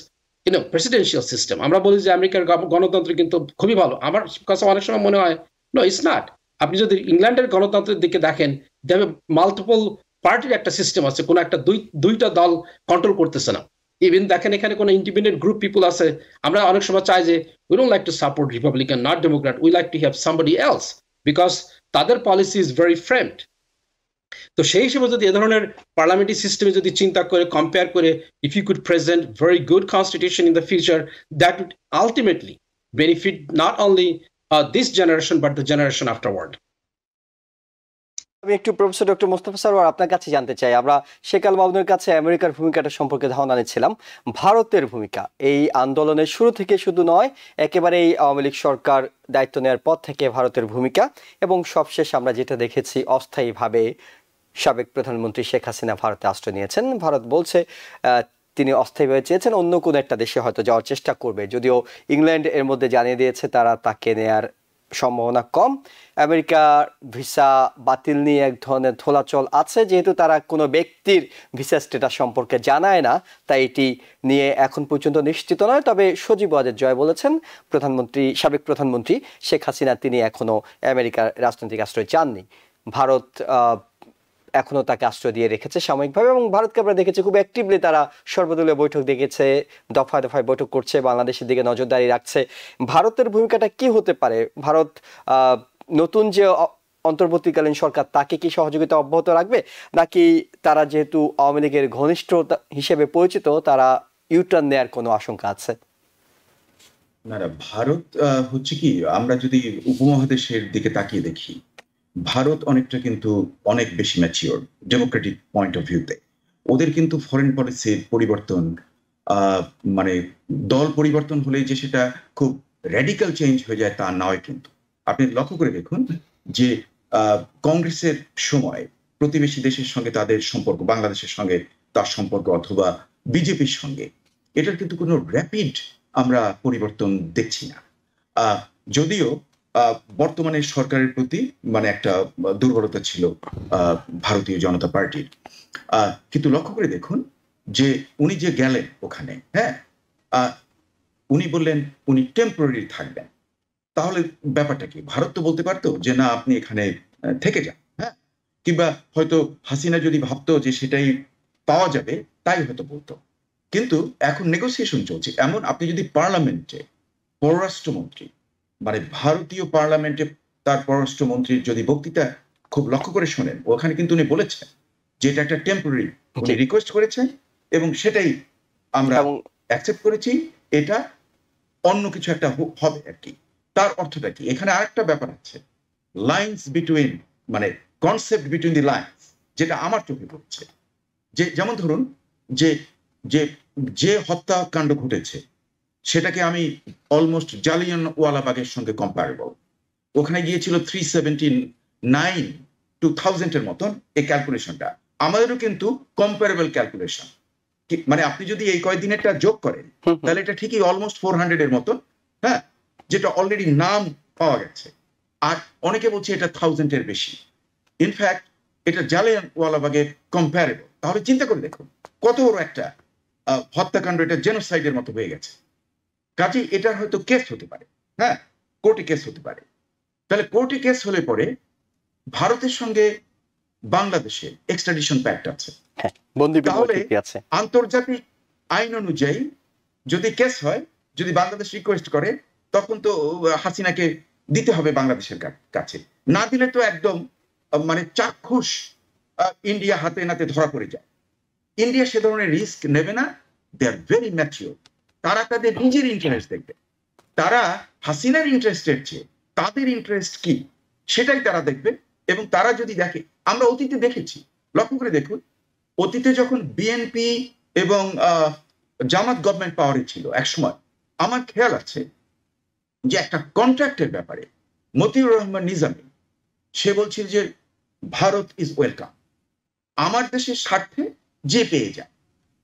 presidential system? আমরা বলি যে আমেরিকার গণতন্ত্র কিন্তু খুবই ভালো, আমার কাছে অনেক সময় মনে হয় নো ইটস নট। আপনি যদি ইংল্যান্ডের গণতন্ত্রের দিকে দেখেন, দেখবেন মাল্টিপল পার্টির একটা সিস্টেম আছে, কোনো একটা দুইটা দল কন্ট্রোল করতেছে না। ইভেন দেখেন এখানে কোনো ইন্ডিপেন্ডেন্ট গ্রুপ পিপল আছে, আমরা অনেক সময় চাই যে we don't like to support Republican not Democrat, we like to have somebody else because তাদের পলিসি ইজ ভেরি ফ্রেমড। তো সেই হিসেবে যদি এ ধরনের পার্লামেন্টারি সিস্টেমে যদি চিন্তা করে কম্পেয়ার করে, if you could present very good constitution in the future, that would ultimately benefit not only this generation but the generation afterward. আমি একটু প্রফেসর ডক্টর মোস্তফা সরওয়ার আপনার কাছে জানতে চাই, আমরা শেখ আল মামুনের কাছে আমেরিকার ভূমিকাটা সম্পর্কে ধারণা নিচ্ছিলাম, ভারতের ভূমিকা এই আন্দোলনের শুরু থেকে শুধু নয়, একেবারে এই আওয়ামী লীগ সরকার দায়িত্ব নেওয়ার পর থেকে ভারতের ভূমিকা, এবং সবশেষ আমরা যেটা দেখেছি অস্থায়ীভাবে সাবেক প্রধানমন্ত্রী শেখ হাসিনা ভারতে আশ্রয় নিয়েছেন। ভারত বলছে তিনি অস্থায়ীভাবে চেয়েছেন, অন্য কোনো একটা দেশে হয়তো যাওয়ার চেষ্টা করবে, যদিও ইংল্যান্ড এর মধ্যে জানিয়ে দিয়েছে তারা তাকে নেয়ার সম্ভাবনা কম। আমেরিকার ভিসা বাতিল নিয়ে এক ধরনের ধোলাচল আছে, যেহেতু তারা কোনো ব্যক্তির ভিসা স্ট্যাটাস সম্পর্কে জানায় না, তাই এটি নিয়ে এখন পর্যন্ত নিশ্চিত নয়। তবে সজীব ওয়াজেদ জয় বলেছেন, সাবেক প্রধানমন্ত্রী শেখ হাসিনা তিনি এখনো আমেরিকার রাজনৈতিক আশ্রয় চাননি, ভারত এখনো তাকে আশ্রয় দিয়ে রেখেছে সাময়িকভাবে, এবং ভারতকে আমরা দেখেছি খুব অ্যাক্টিভলি তারা সর্বদলীয় বৈঠক দেখেছে, দফায় দফায় বৈঠক করছে, বাংলাদেশের দিকে নজরদারি রাখছে। ভারতের ভূমিকাটা কি হতে পারে? ভারত নতুন যে অন্তর্বর্তীকালীন সরকার তাকে কি সহযোগিতা অব্যাহত রাখবে, নাকি তারা যেহেতু আওয়ামী লীগের ঘনিষ্ঠ হিসেবে পরিচিত তারা ইউটার্ন নেয়ার কোনো আশঙ্কা আছে? না, ভারত হচ্ছে কি, আমরা যদি উপমহাদেশের দিকে তাকিয়ে দেখি, ভারত অনেকটা কিন্তু অনেক বেশি ম্যাচিওর ডেমোক্রেটিক পয়েন্ট অফ ভিউতে। ওদের কিন্তু ফরেন পলিসির পরিবর্তন, মানে দল পরিবর্তন হলে যে সেটা খুব র্যাডিক্যাল চেঞ্জ হয়ে যায় তা নয়। কিন্তু আপনি লক্ষ্য করে দেখুন যে কংগ্রেসের সময় প্রতিবেশী দেশের সঙ্গে তাদের সম্পর্ক, বাংলাদেশের সঙ্গে তার সম্পর্ক অথবা বিজেপির সঙ্গে, এটার কিন্তু কোনো র্যাপিড আমরা পরিবর্তন দেখছি না। যদিও বর্তমানে সরকারের প্রতি মানে একটা দুর্বলতা ছিল ভারতীয় জনতা পার্টির, কিন্তু লক্ষ্য করে দেখুন যে উনি যে গেলেন ওখানে, হ্যাঁ, উনি বললেন উনি টেম্পোরারি থাকবেন। তাহলে ব্যাপারটা কি? ভারত তো বলতে পারতো যে না, আপনি এখানে থেকে যান, হ্যাঁ, কিংবা হয়তো হাসিনা যদি ভাবতো যে সেটাই পাওয়া যাবে তাই হয়তো বলতো। কিন্তু এখন নেগোসিয়েশন চলছে। এমন আপনি যদি পার্লামেন্টে পররাষ্ট্রমন্ত্রী, মানে ভারতীয় পার্লামেন্টে তার পররাষ্ট্রমন্ত্রীর যদি বক্তৃতা খুব লক্ষ্য করে শোনেন, ওখানে কিন্তু উনি বলেছেন যে এটা একটা টেম্পোরারি, উনি রিকোয়েস্ট করেছেন এবং সেটাই আমরা অ্যাকসেপ্ট করেছি, এটা অন্য কিছু একটা হবে আর কি। তার অর্থটা কি? এখানে আরেকটা ব্যাপার আছে, লাইন্স বিটুইন, মানে কনসেপ্ট বিটুইন দি লাইন্স, যেটা আমার চোখে পড়ছে। যে যেমন ধরুন যে যে যে হত্যাকাণ্ড ঘটেছে সেটাকে আমি অলমোস্ট জালিয়ানওয়ালাবাগের সঙ্গে কম্পারেবল। ওখানে গিয়েছিল 379 to 1000 এর মতন এই ক্যালকুলেশনটা। আমাদেরও কিন্তু কম্পারেবল ক্যালকুলেশন, মানে আপনি যদি এই কয়েকদিনেরটা যোগ করেন তাহলে এটা ঠিকই অলমোস্ট 400 এর মতন, হ্যাঁ, যেটা অলরেডি নাম পাওয়া গেছে। আর অনেকে বলছে এটা 1000 এর বেশি। ইনফ্যাক্ট এটা জালিয়ানওয়ালাবাগের কম্পারেবল। তাহলে চিন্তা করে দেখুন কত বড় একটা হত্যাকাণ্ড, এটা জেনোসাইডের মতো হয়ে গেছে। কাজে এটার হয়তো কেস হতে পারে, হ্যাঁ, কোর্টে কেস হতে পারে। তাহলে কোর্টে কেস হলে পরে ভারতের সঙ্গে বাংলাদেশের এক্সট্রাডিশন প্যাক্ট আছে, তাহলে আন্তর্জাতিক আইন অনুযায়ী যদি কেস হয়, যদি বাংলাদেশ রিকোয়েস্ট করে, তখন তো হাসিনাকে দিতে হবে বাংলাদেশের কাছে। না দিলে তো একদম মানে চাক্ষুষ ইন্ডিয়া হাতে নাতে ধরা পড়ে যায়। ইন্ডিয়া সে ধরনের রিস্ক নেবে না। দে আর ভেরি ম্যাচিওর। তারা তাদের নিজের ইন্টারেস্ট দেখবে, তারা হাসিনার ইন্টারেস্টের চেয়ে তাদের ইন্টারেস্ট কি সেটাই তারা দেখবে। এবং তারা যদি দেখে, আমরা অতীতে দেখেছি, লক্ষ্য করে দেখুন, অতীতে যখন বিএনপি এবং জামাত গভর্নমেন্ট পাওয়ারে ছিল একসময়, আমার খেয়াল আছে যে একটা কন্ট্রাক্টের ব্যাপারে মতিউর রহমান নিজামী সে বলছিল যে ভারত ইজ ওয়েলকাম, আমার দেশের স্বার্থে যে পেয়ে যায়।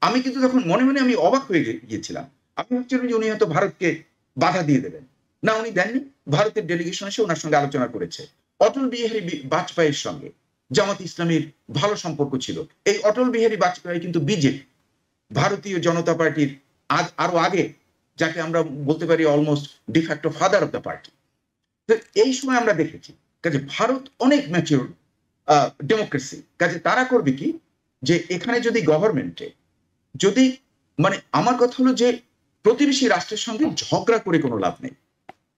আমি কিন্তু তখন মনে মনে আমি অবাক হয়ে গিয়েছিলাম। আমি ভাবছিলাম যে উনি হয়তো ভারতকে বাধা দিয়ে দেবেন, না, উনি দেননি। ভারতের ডেলিগেশন এসে ওনার সঙ্গে আলোচনা করেছে। অটল বিহারী বাজপেয়ীর সঙ্গে জামাত ইসলামীর ভালো সম্পর্ক ছিল। এই অটল বিহারী বাজপেয়ী কিন্তু বিজেপি, ভারতীয় জনতা পার্টির আরো আগে, যাকে আমরা বলতে পারি almost de facto father of the party. তো এই সময় আমরা দেখেছি কাজে ভারত অনেক ম্যাচিওর ডেমোক্রেসি। কাজে তারা করবে কি, যে এখানে যদি গভর্নমেন্টে যদি, মানে আমার কথা হলো যে প্রতিবেশী রাষ্ট্রের সঙ্গে ঝগড়া করে কোনো লাভ নেই,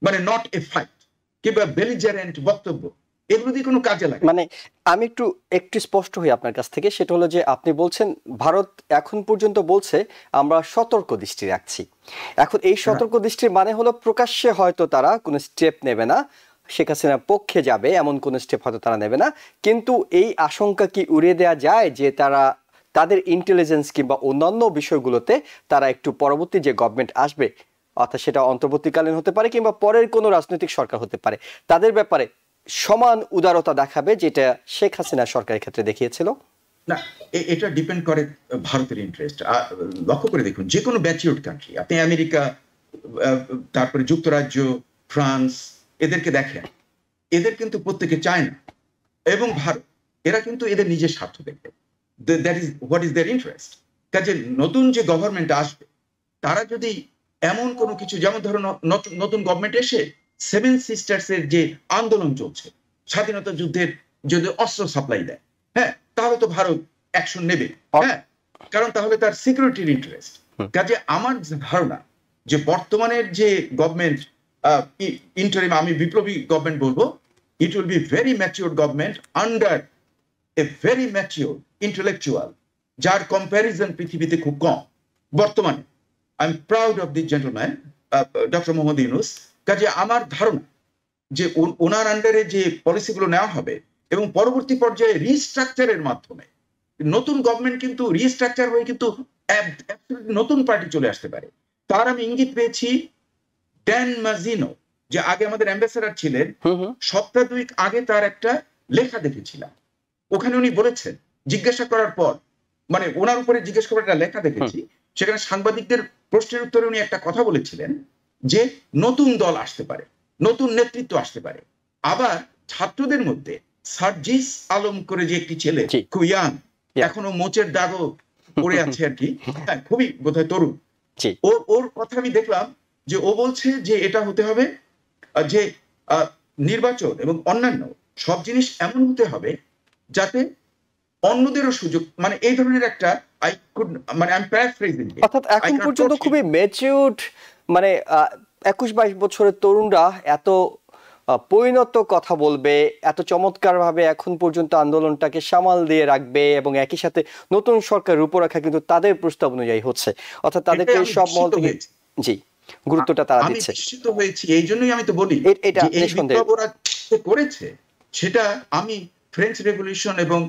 মানে নট এ ফাইট কিংবা বেলিজারেন্ট বক্তব্য, এগুলো দিয়ে কোনো কাজে লাগে। মানে আমি একটু স্পষ্ট হই আপনার কাছ থেকে, সেটা হলো যে আপনি বলছেন ভারত এখন পর্যন্ত বলছে আমরা সতর্ক দৃষ্টি রাখছি। এখন এই সতর্ক দৃষ্টির মানে হলো প্রকাশ্যে হয়তো তারা কোনো স্টেপ নেবে না, শেখ হাসিনার পক্ষে যাবে এমন কোন স্টেপ হয়তো তারা নেবে না, কিন্তু এই আশঙ্কা কি উড়িয়ে দেওয়া যায় যে তাদের ইন্টেলিজেন্স কিংবা অন্যান্য বিষয়গুলোতে তারা একটু পরবর্তী যে গভর্নমেন্ট আসবে, অর্থাৎ সেটা অন্তর্বর্তীকালীন হতে পারে কিংবা পরের কোনো রাজনৈতিক সরকার হতে পারে, তাদের ব্যাপারে সমান উদারতা দেখাবে যেটা শেখ হাসিনা সরকারের ক্ষেত্রে দেখিয়েছিল? না, এটা ডিপেন্ড করে ভারতের ইন্টারেস্ট। লক্ষ্য করে দেখুন, যে কোনো ম্যাচিউরড কান্ট্রি, আপনি আমেরিকা, তারপরে যুক্তরাজ্য, ফ্রান্স, এদেরকে দেখেন, এদের কিন্তু প্রত্যেকে চায় না, এবং ভারত, এরা কিন্তু এদের নিজের স্বার্থ দেখবে। That is what is their interest. কাজে নতুন যে গভর্নমেন্ট আসবে, তারা যদি এমন কোনো কিছু, যেমন ধরুন নতুন গভর্নমেন্ট এসে সেভেন সিস্টার্স এর যে আন্দোলন চলছে, স্বাধীনতা যুদ্ধের যদি অস্ত্র সাপ্লাই দেয়, হ্যাঁ, তাহলে তো ভারত অ্যাকশন নেবে, হ্যাঁ, কারণ তাহলে তার সিকিউরিটির ইন্টারেস্ট। কাজে আমার ধারণা যে বর্তমানের যে গভর্নমেন্ট, ইন্টারিম, আমি বিপ্লবী গভর্নমেন্ট বলবো, it will be very mature government under a very mature intellectual, যার কম্প্যারিজন পৃথিবীতে খুব কম বর্তমানে। I am proud of this gentleman doctor Mohammad Yunus. কাজে আমার ধারণা যে ওনার আন্ডারে যে পলিসিগুলো নেওয়া হবে এবং পরবর্তী পর্যায়ে রিস্ট্রাকচারের মাধ্যমে নতুন গভর্নমেন্ট কিন্তু রিস্ট্রাকচার হয়ে কিন্তু নতুন পার্টি চলে আসতে পারে। তার আমি ইঙ্গিত পেয়েছি ড্যান মাজিনো, যে আগে আমাদের অ্যাম্বাসেডর ছিলেন, সপ্তাহ দুই আগে তার একটা লেখা দেখেছিলাম, ওখানে উনি বলেছেন, জিজ্ঞাসা করার পর, মানে ওনার উপরে জিজ্ঞেস করার একটা লেখা দেখেছি, সেখানে সাংবাদিকদের প্রশ্নের উত্তরে উনি একটা কথা বলেছিলেন যে নতুন দল আসতে পারে, নতুন নেতৃত্ব আসতে পারে। আবার ছাত্রদের মধ্যে সার্জিস আলম করে যে একটি ছেলে, খুব ইয়াং, এখনো মোচের দাগও পড়ে আছে আর কি, খুবই বোধহয় তরুণ, ওর কথা আমি দেখলাম যে ও বলছে যে এটা হতে হবে যে নির্বাচন এবং অন্যান্য সব জিনিস এমন হতে হবে যাতে অন্যদেরও সুযোগ, মানে এই ধরনের একটা, মানে আমি প্যারাফ্রেজিং, অর্থাৎ এখন পর্যন্ত খুবই ম্যাচিউরড, মানে 21-22 বছরের তরুণরা এত পরিণত কথা বলবে, এত চমৎকার ভাবে এখন পর্যন্ত আন্দোলনটাকে সামাল দিয়ে রাখবে, এবং একই সাথে নতুন সরকার রূপরেখা কিন্তু তাদের প্রস্তাব অনুযায়ী হচ্ছে, অর্থাৎ তাদেরকে সব মহল থেকে জি গুরুত্বটা তারা দিচ্ছে। আমি নিশ্চিত হয়েছি, এই জন্যই আমি তো বলি যে এই বিপ্লব ওরা করেছে, সেটা আমি ফ্রেঞ্চ রেভলিউশন এবং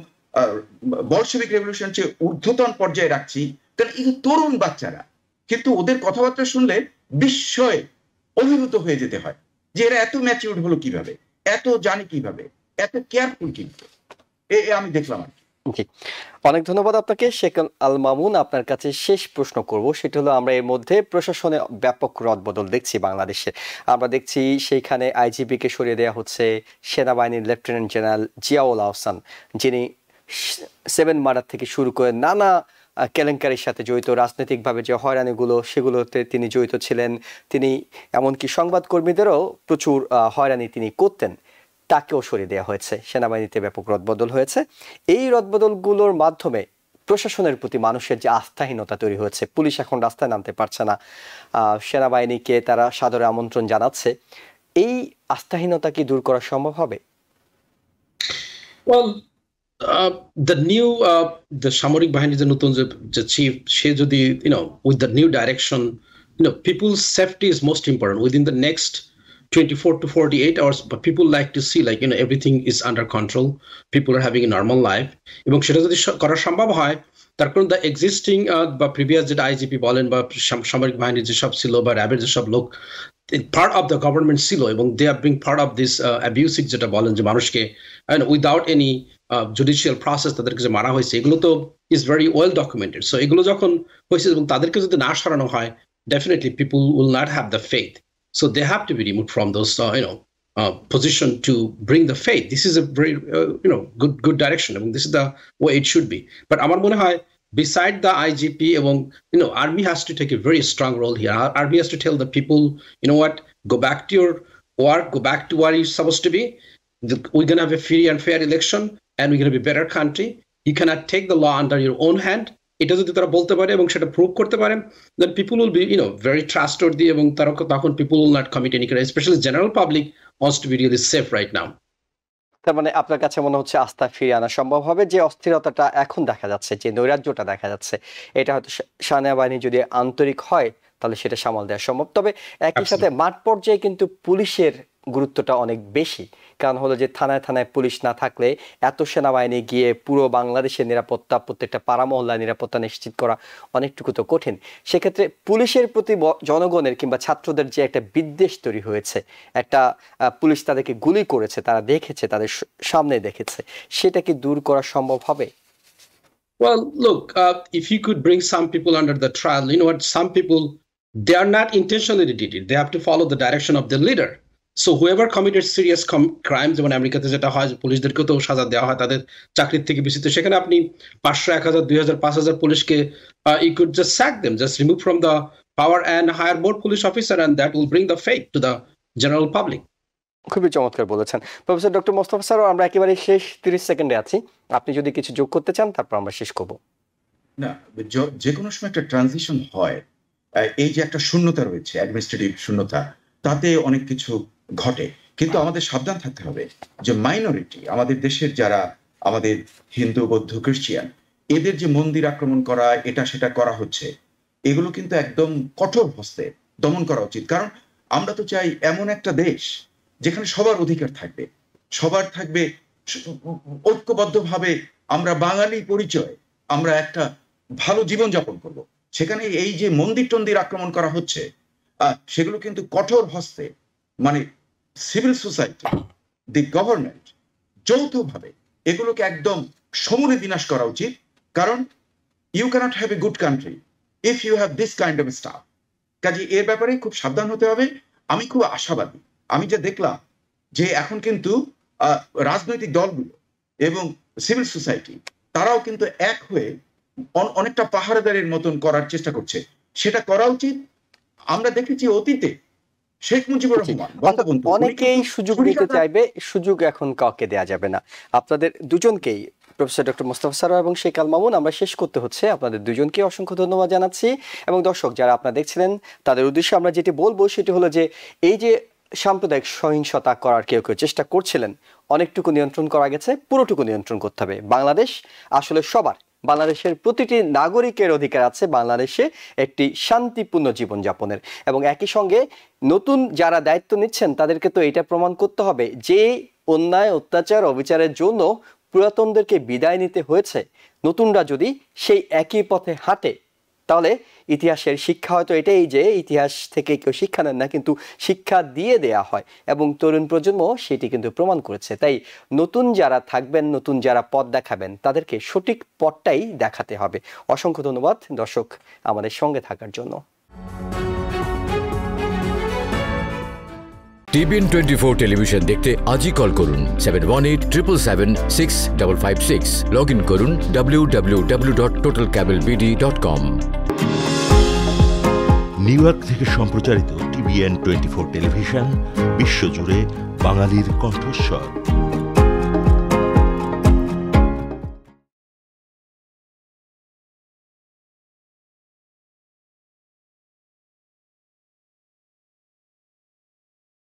বলশেভিক রেভলিউশন চেয়ে ঊর্ধ্বতন পর্যায়ে রাখছি, কারণ এই তরুণ বাচ্চারা, কিন্তু ওদের কথাবার্তা শুনলে বিস্ময়ে অভিভূত হয়ে যেতে হয় যে এরা এত ম্যাচিউরড হলো কিভাবে, এত জানে কিভাবে, এত কেয়ারফুল কিন্তু, আমি দেখলাম আর কি। জি, অনেক ধন্যবাদ আপনাকে শেখ আল মামুন। আপনার কাছে শেষ প্রশ্ন করব, সেটা হলো আমরা এর মধ্যে প্রশাসনে ব্যাপক রদবদল দেখছি বাংলাদেশে। আমরা দেখছি সেইখানে আইজিপি কে সরিয়ে দেওয়া হচ্ছে, সেনাবাহিনীর লেফটেন্যান্ট জেনারেল জিয়াউল আহসান, যিনি 7 মার্ডার থেকে শুরু করে নানা কেলেঙ্কারির সাথে জড়িত, রাজনৈতিকভাবে যে হয়রানিগুলো সেগুলোতে তিনি জড়িত ছিলেন, তিনি এমনকি সংবাদকর্মীদেরও প্রচুর হয়রানি তিনি করতেন, তাকেও সরিয়ে দেওয়া হয়েছে। সেনাবাহিনীতে ব্যাপক রদবদল হয়েছে। এই রদবদলগুলোর মাধ্যমে প্রশাসনের প্রতি মানুষের যে আস্থাহীনতা তৈরি হয়েছে, পুলিশ এখন রাস্তায় নামতে পারছে না, সেনাবাহিনীকে তারা সাদরে আমন্ত্রণ জানাচ্ছে, এই আস্থাহীনতা কি দূর করা সম্ভব হবে? The new the সামরিক বাহিনী যে নতুন যে চিফ, সে যদি with the new direction, people's safety is most important within the next 24 to 48 hours, but people like to see everything is under control, people are having a normal life, এবং সেটা যদি করা সম্ভব হয়, তার কারণ দ্য এক্সিস্টিং বা প্রিভিয়াস যেটা আইজিপি বলেন বা সামরিক বাহিনীর যেসব ছিল বা র্যাবের যেসব লোক পার্ট অফ দ্য গভর্নমেন্ট ছিল, এবং they are being part of this abusive, যেটা বলেন যে মানুষকে উইদাউট এনি জুডিশিয়াল প্রসেস তাদেরকে যে মারা হয়েছে, এগুলো তো is very well documented. So এগুলো যখন হয়েছে এবং তাদেরকে যদি না সরানো হয়, definitely people will not have the faith, so they have to be removed from those position to bring the faith. This is a very good direction, and this is the way it should be. But amar mone hoy beside the IGP এবং army has to take a very strong role here. Army has to tell the people, what, go back to your work, go back to what you're supposed to be. We're going to have a free and fair election, and we're going to be a better country. You cannot take the law under your own hand. এটা যদি তারা বলতে পারে এবং সেটা প্রুভ করতে পারে, then people will be very trustworthy, এবং তখন people will not commit any crime, especially general public wants to be really safe right now. তার মানে আপনার কাছে মনে হচ্ছে আস্থা ফিরিয়ে আনা সম্ভব হবে, যে অস্থিরতাটা এখন দেখা যাচ্ছে, যে নৈরাজ্যটা দেখা যাচ্ছে, এটা হয়তো সেনাবাহিনী যদি আন্তরিক হয় তাহলে সেটা সামাল দেওয়া সম্ভব। তবে একই সাথে মাঠ পর্যায়ে কিন্তু পুলিশের গুরুত্বটা অনেক বেশি। কারণ হলো যে থানায় থানায় পুলিশ না থাকলে এত সেনাবাহিনী গিয়ে পুরো বাংলাদেশের নিরাপত্তা, প্রত্যেকটা পাড়া মহল্লার নিরাপত্তা নিশ্চিত করা অনেকটুকু তো কঠিন। সেক্ষেত্রে পুলিশের প্রতি জনগণের কিংবা ছাত্রদের যে একটা বিদ্বেষ তৈরি হয়েছে, একটা পুলিশ তাদেরকে গুলি করেছে, তারা দেখেছে, তাদের সামনে দেখেছে, সেটা কি দূর করা সম্ভব হবে? Well, look, if you could bring some people under the trial, you know what, some people, they are not intentionally did it. They have to follow the direction of their leader. So whoever committed serious crimes, যেমন আমেরিকাতে যেটা হয় পুলিশদেরকেও তো সাজা দেওয়া হয় তাদের চাকরির থেকে বেশি, তো সেখানে আপনি 500, 1000, 2000, 5000 পুলিশকে you could just sack them, just remove from the power and hire more police officer, and that will bring the faith to the general public. খুবই চমৎকার বলেছেন প্রফেসর ডক্টর মোস্তফা স্যার। আমরা একেবারে শেষ 30 সেকেন্ডে আছি, আপনি যদি কিছু যোগ করতে চান তারপর আমরা শেষ করব। না, যে কোনো সময় একটা ট্রানজিশন হয়, এই যে একটা শূন্যতা রয়েছে, অ্যাডমিনিস্ট্রেটিভ শূন্যতা, তাতে অনেক কিছু ঘটে। কিন্তু আমাদের সাবধান থাকতে হবে যে মাইনরিটি, আমাদের দেশের যারা আমাদের হিন্দু, বৌদ্ধ, খ্রিস্টিয়ান, এদের যে মন্দির আক্রমণ করা, এটা সেটা করা হচ্ছে, এগুলো কিন্তু একদম কঠোর হস্তে দমন করা উচিত। কারণ আমরা তো চাই এমন একটা দেশ যেখানে সবার অধিকার থাকবে, সবার থাকবে ঐক্যবদ্ধভাবে আমরা বাঙালি পরিচয়, আমরা একটা ভালো জীবনযাপন করব। সেখানে এই যে মন্দির টন্দির আক্রমণ করা হচ্ছে, সেগুলো কিন্তু কঠোর হস্তে, মানে সিভিল সোসাইটি, দি গভর্নমেন্ট যৌথভাবে এগুলোকে একদম সমূলে বিনাশ করা উচিত। কারণ you cannot have a good country if you have this kind of stuff. কাজে এর ব্যাপারে খুব সাবধান হতে হবে। আমি খুব আশাবাদী, আমি যা দেখলাম যে এখন কিন্তু রাজনৈতিক দলগুলো এবং সিভিল সোসাইটি তারাও কিন্তু এক হয়ে অনেকটা পাহারাদারের মতন করার চেষ্টা করছে। সেটা করা উচিত। আমরা দেখেছি অতীতে শেখ মুজিবুর রহমান, অনেকেই সুযোগ নিতে চাইবে, সুযোগ এখন কাউকে দেয়া যাবে না। আপনাদের দুজনকেই, প্রফেসর ডক্টর মোস্তফা সরোয়ার এবং শেখ আল মামুন, আমরা শেষ করতে হচ্ছে। আপনাদের দুজনকে অসংখ্য ধন্যবাদ জানাচ্ছি। এবং দর্শক যারা আপনারা দেখছিলেন, তাদের উদ্দেশ্যে আমরা যেটি বলবো সেটি হলো যে এই যে সাম্প্রদায়িক সহিংসতা করার কেউ কেউ চেষ্টা করছিলেন, অনেকটুকু নিয়ন্ত্রণ করা গেছে, পুরোটুকু নিয়ন্ত্রণ করতে হবে। বাংলাদেশ আসলে সবার, বাংলাদেশের প্রতিটি নাগরিকের অধিকার আছে বাংলাদেশে একটি শান্তিপূর্ণ জীবনযাপনের। এবং একই সঙ্গে নতুন যারা দায়িত্ব নিচ্ছেন তাদেরকে তো এটা প্রমাণ করতে হবে যে অন্যায়, অত্যাচার, অবিচারের জন্য পুরাতনদেরকে বিদায় নিতে হয়েছে, নতুনরা যদি সেই একই পথে হাঁটে, তাহলে ইতিহাসের শিক্ষা হয়তো এটাই যে ইতিহাস থেকে কেউ শিক্ষা নেন না, কিন্তু শিক্ষা দিয়ে দেয়া হয়, এবং তরুণ প্রজন্ম সেটি কিন্তু প্রমাণ করেছে। তাই নতুন যারা থাকবেন, নতুন যারা পথ দেখাবেন, তাদেরকে সঠিক পথটাই দেখাতে হবে। অসংখ্য ধন্যবাদ দর্শক আমাদের সঙ্গে থাকার জন্য। TBN 24 টেলিভিশন দেখতে আজই কল করুন 7187776556। লগ ইন করুন www.totalcablebd.com। নিউ ইয়র্ক থেকে সম্প্রচারিত TBN 24 টেলিভিশন বিশ্বজুড়ে বাঙালির কণ্ঠস্বর।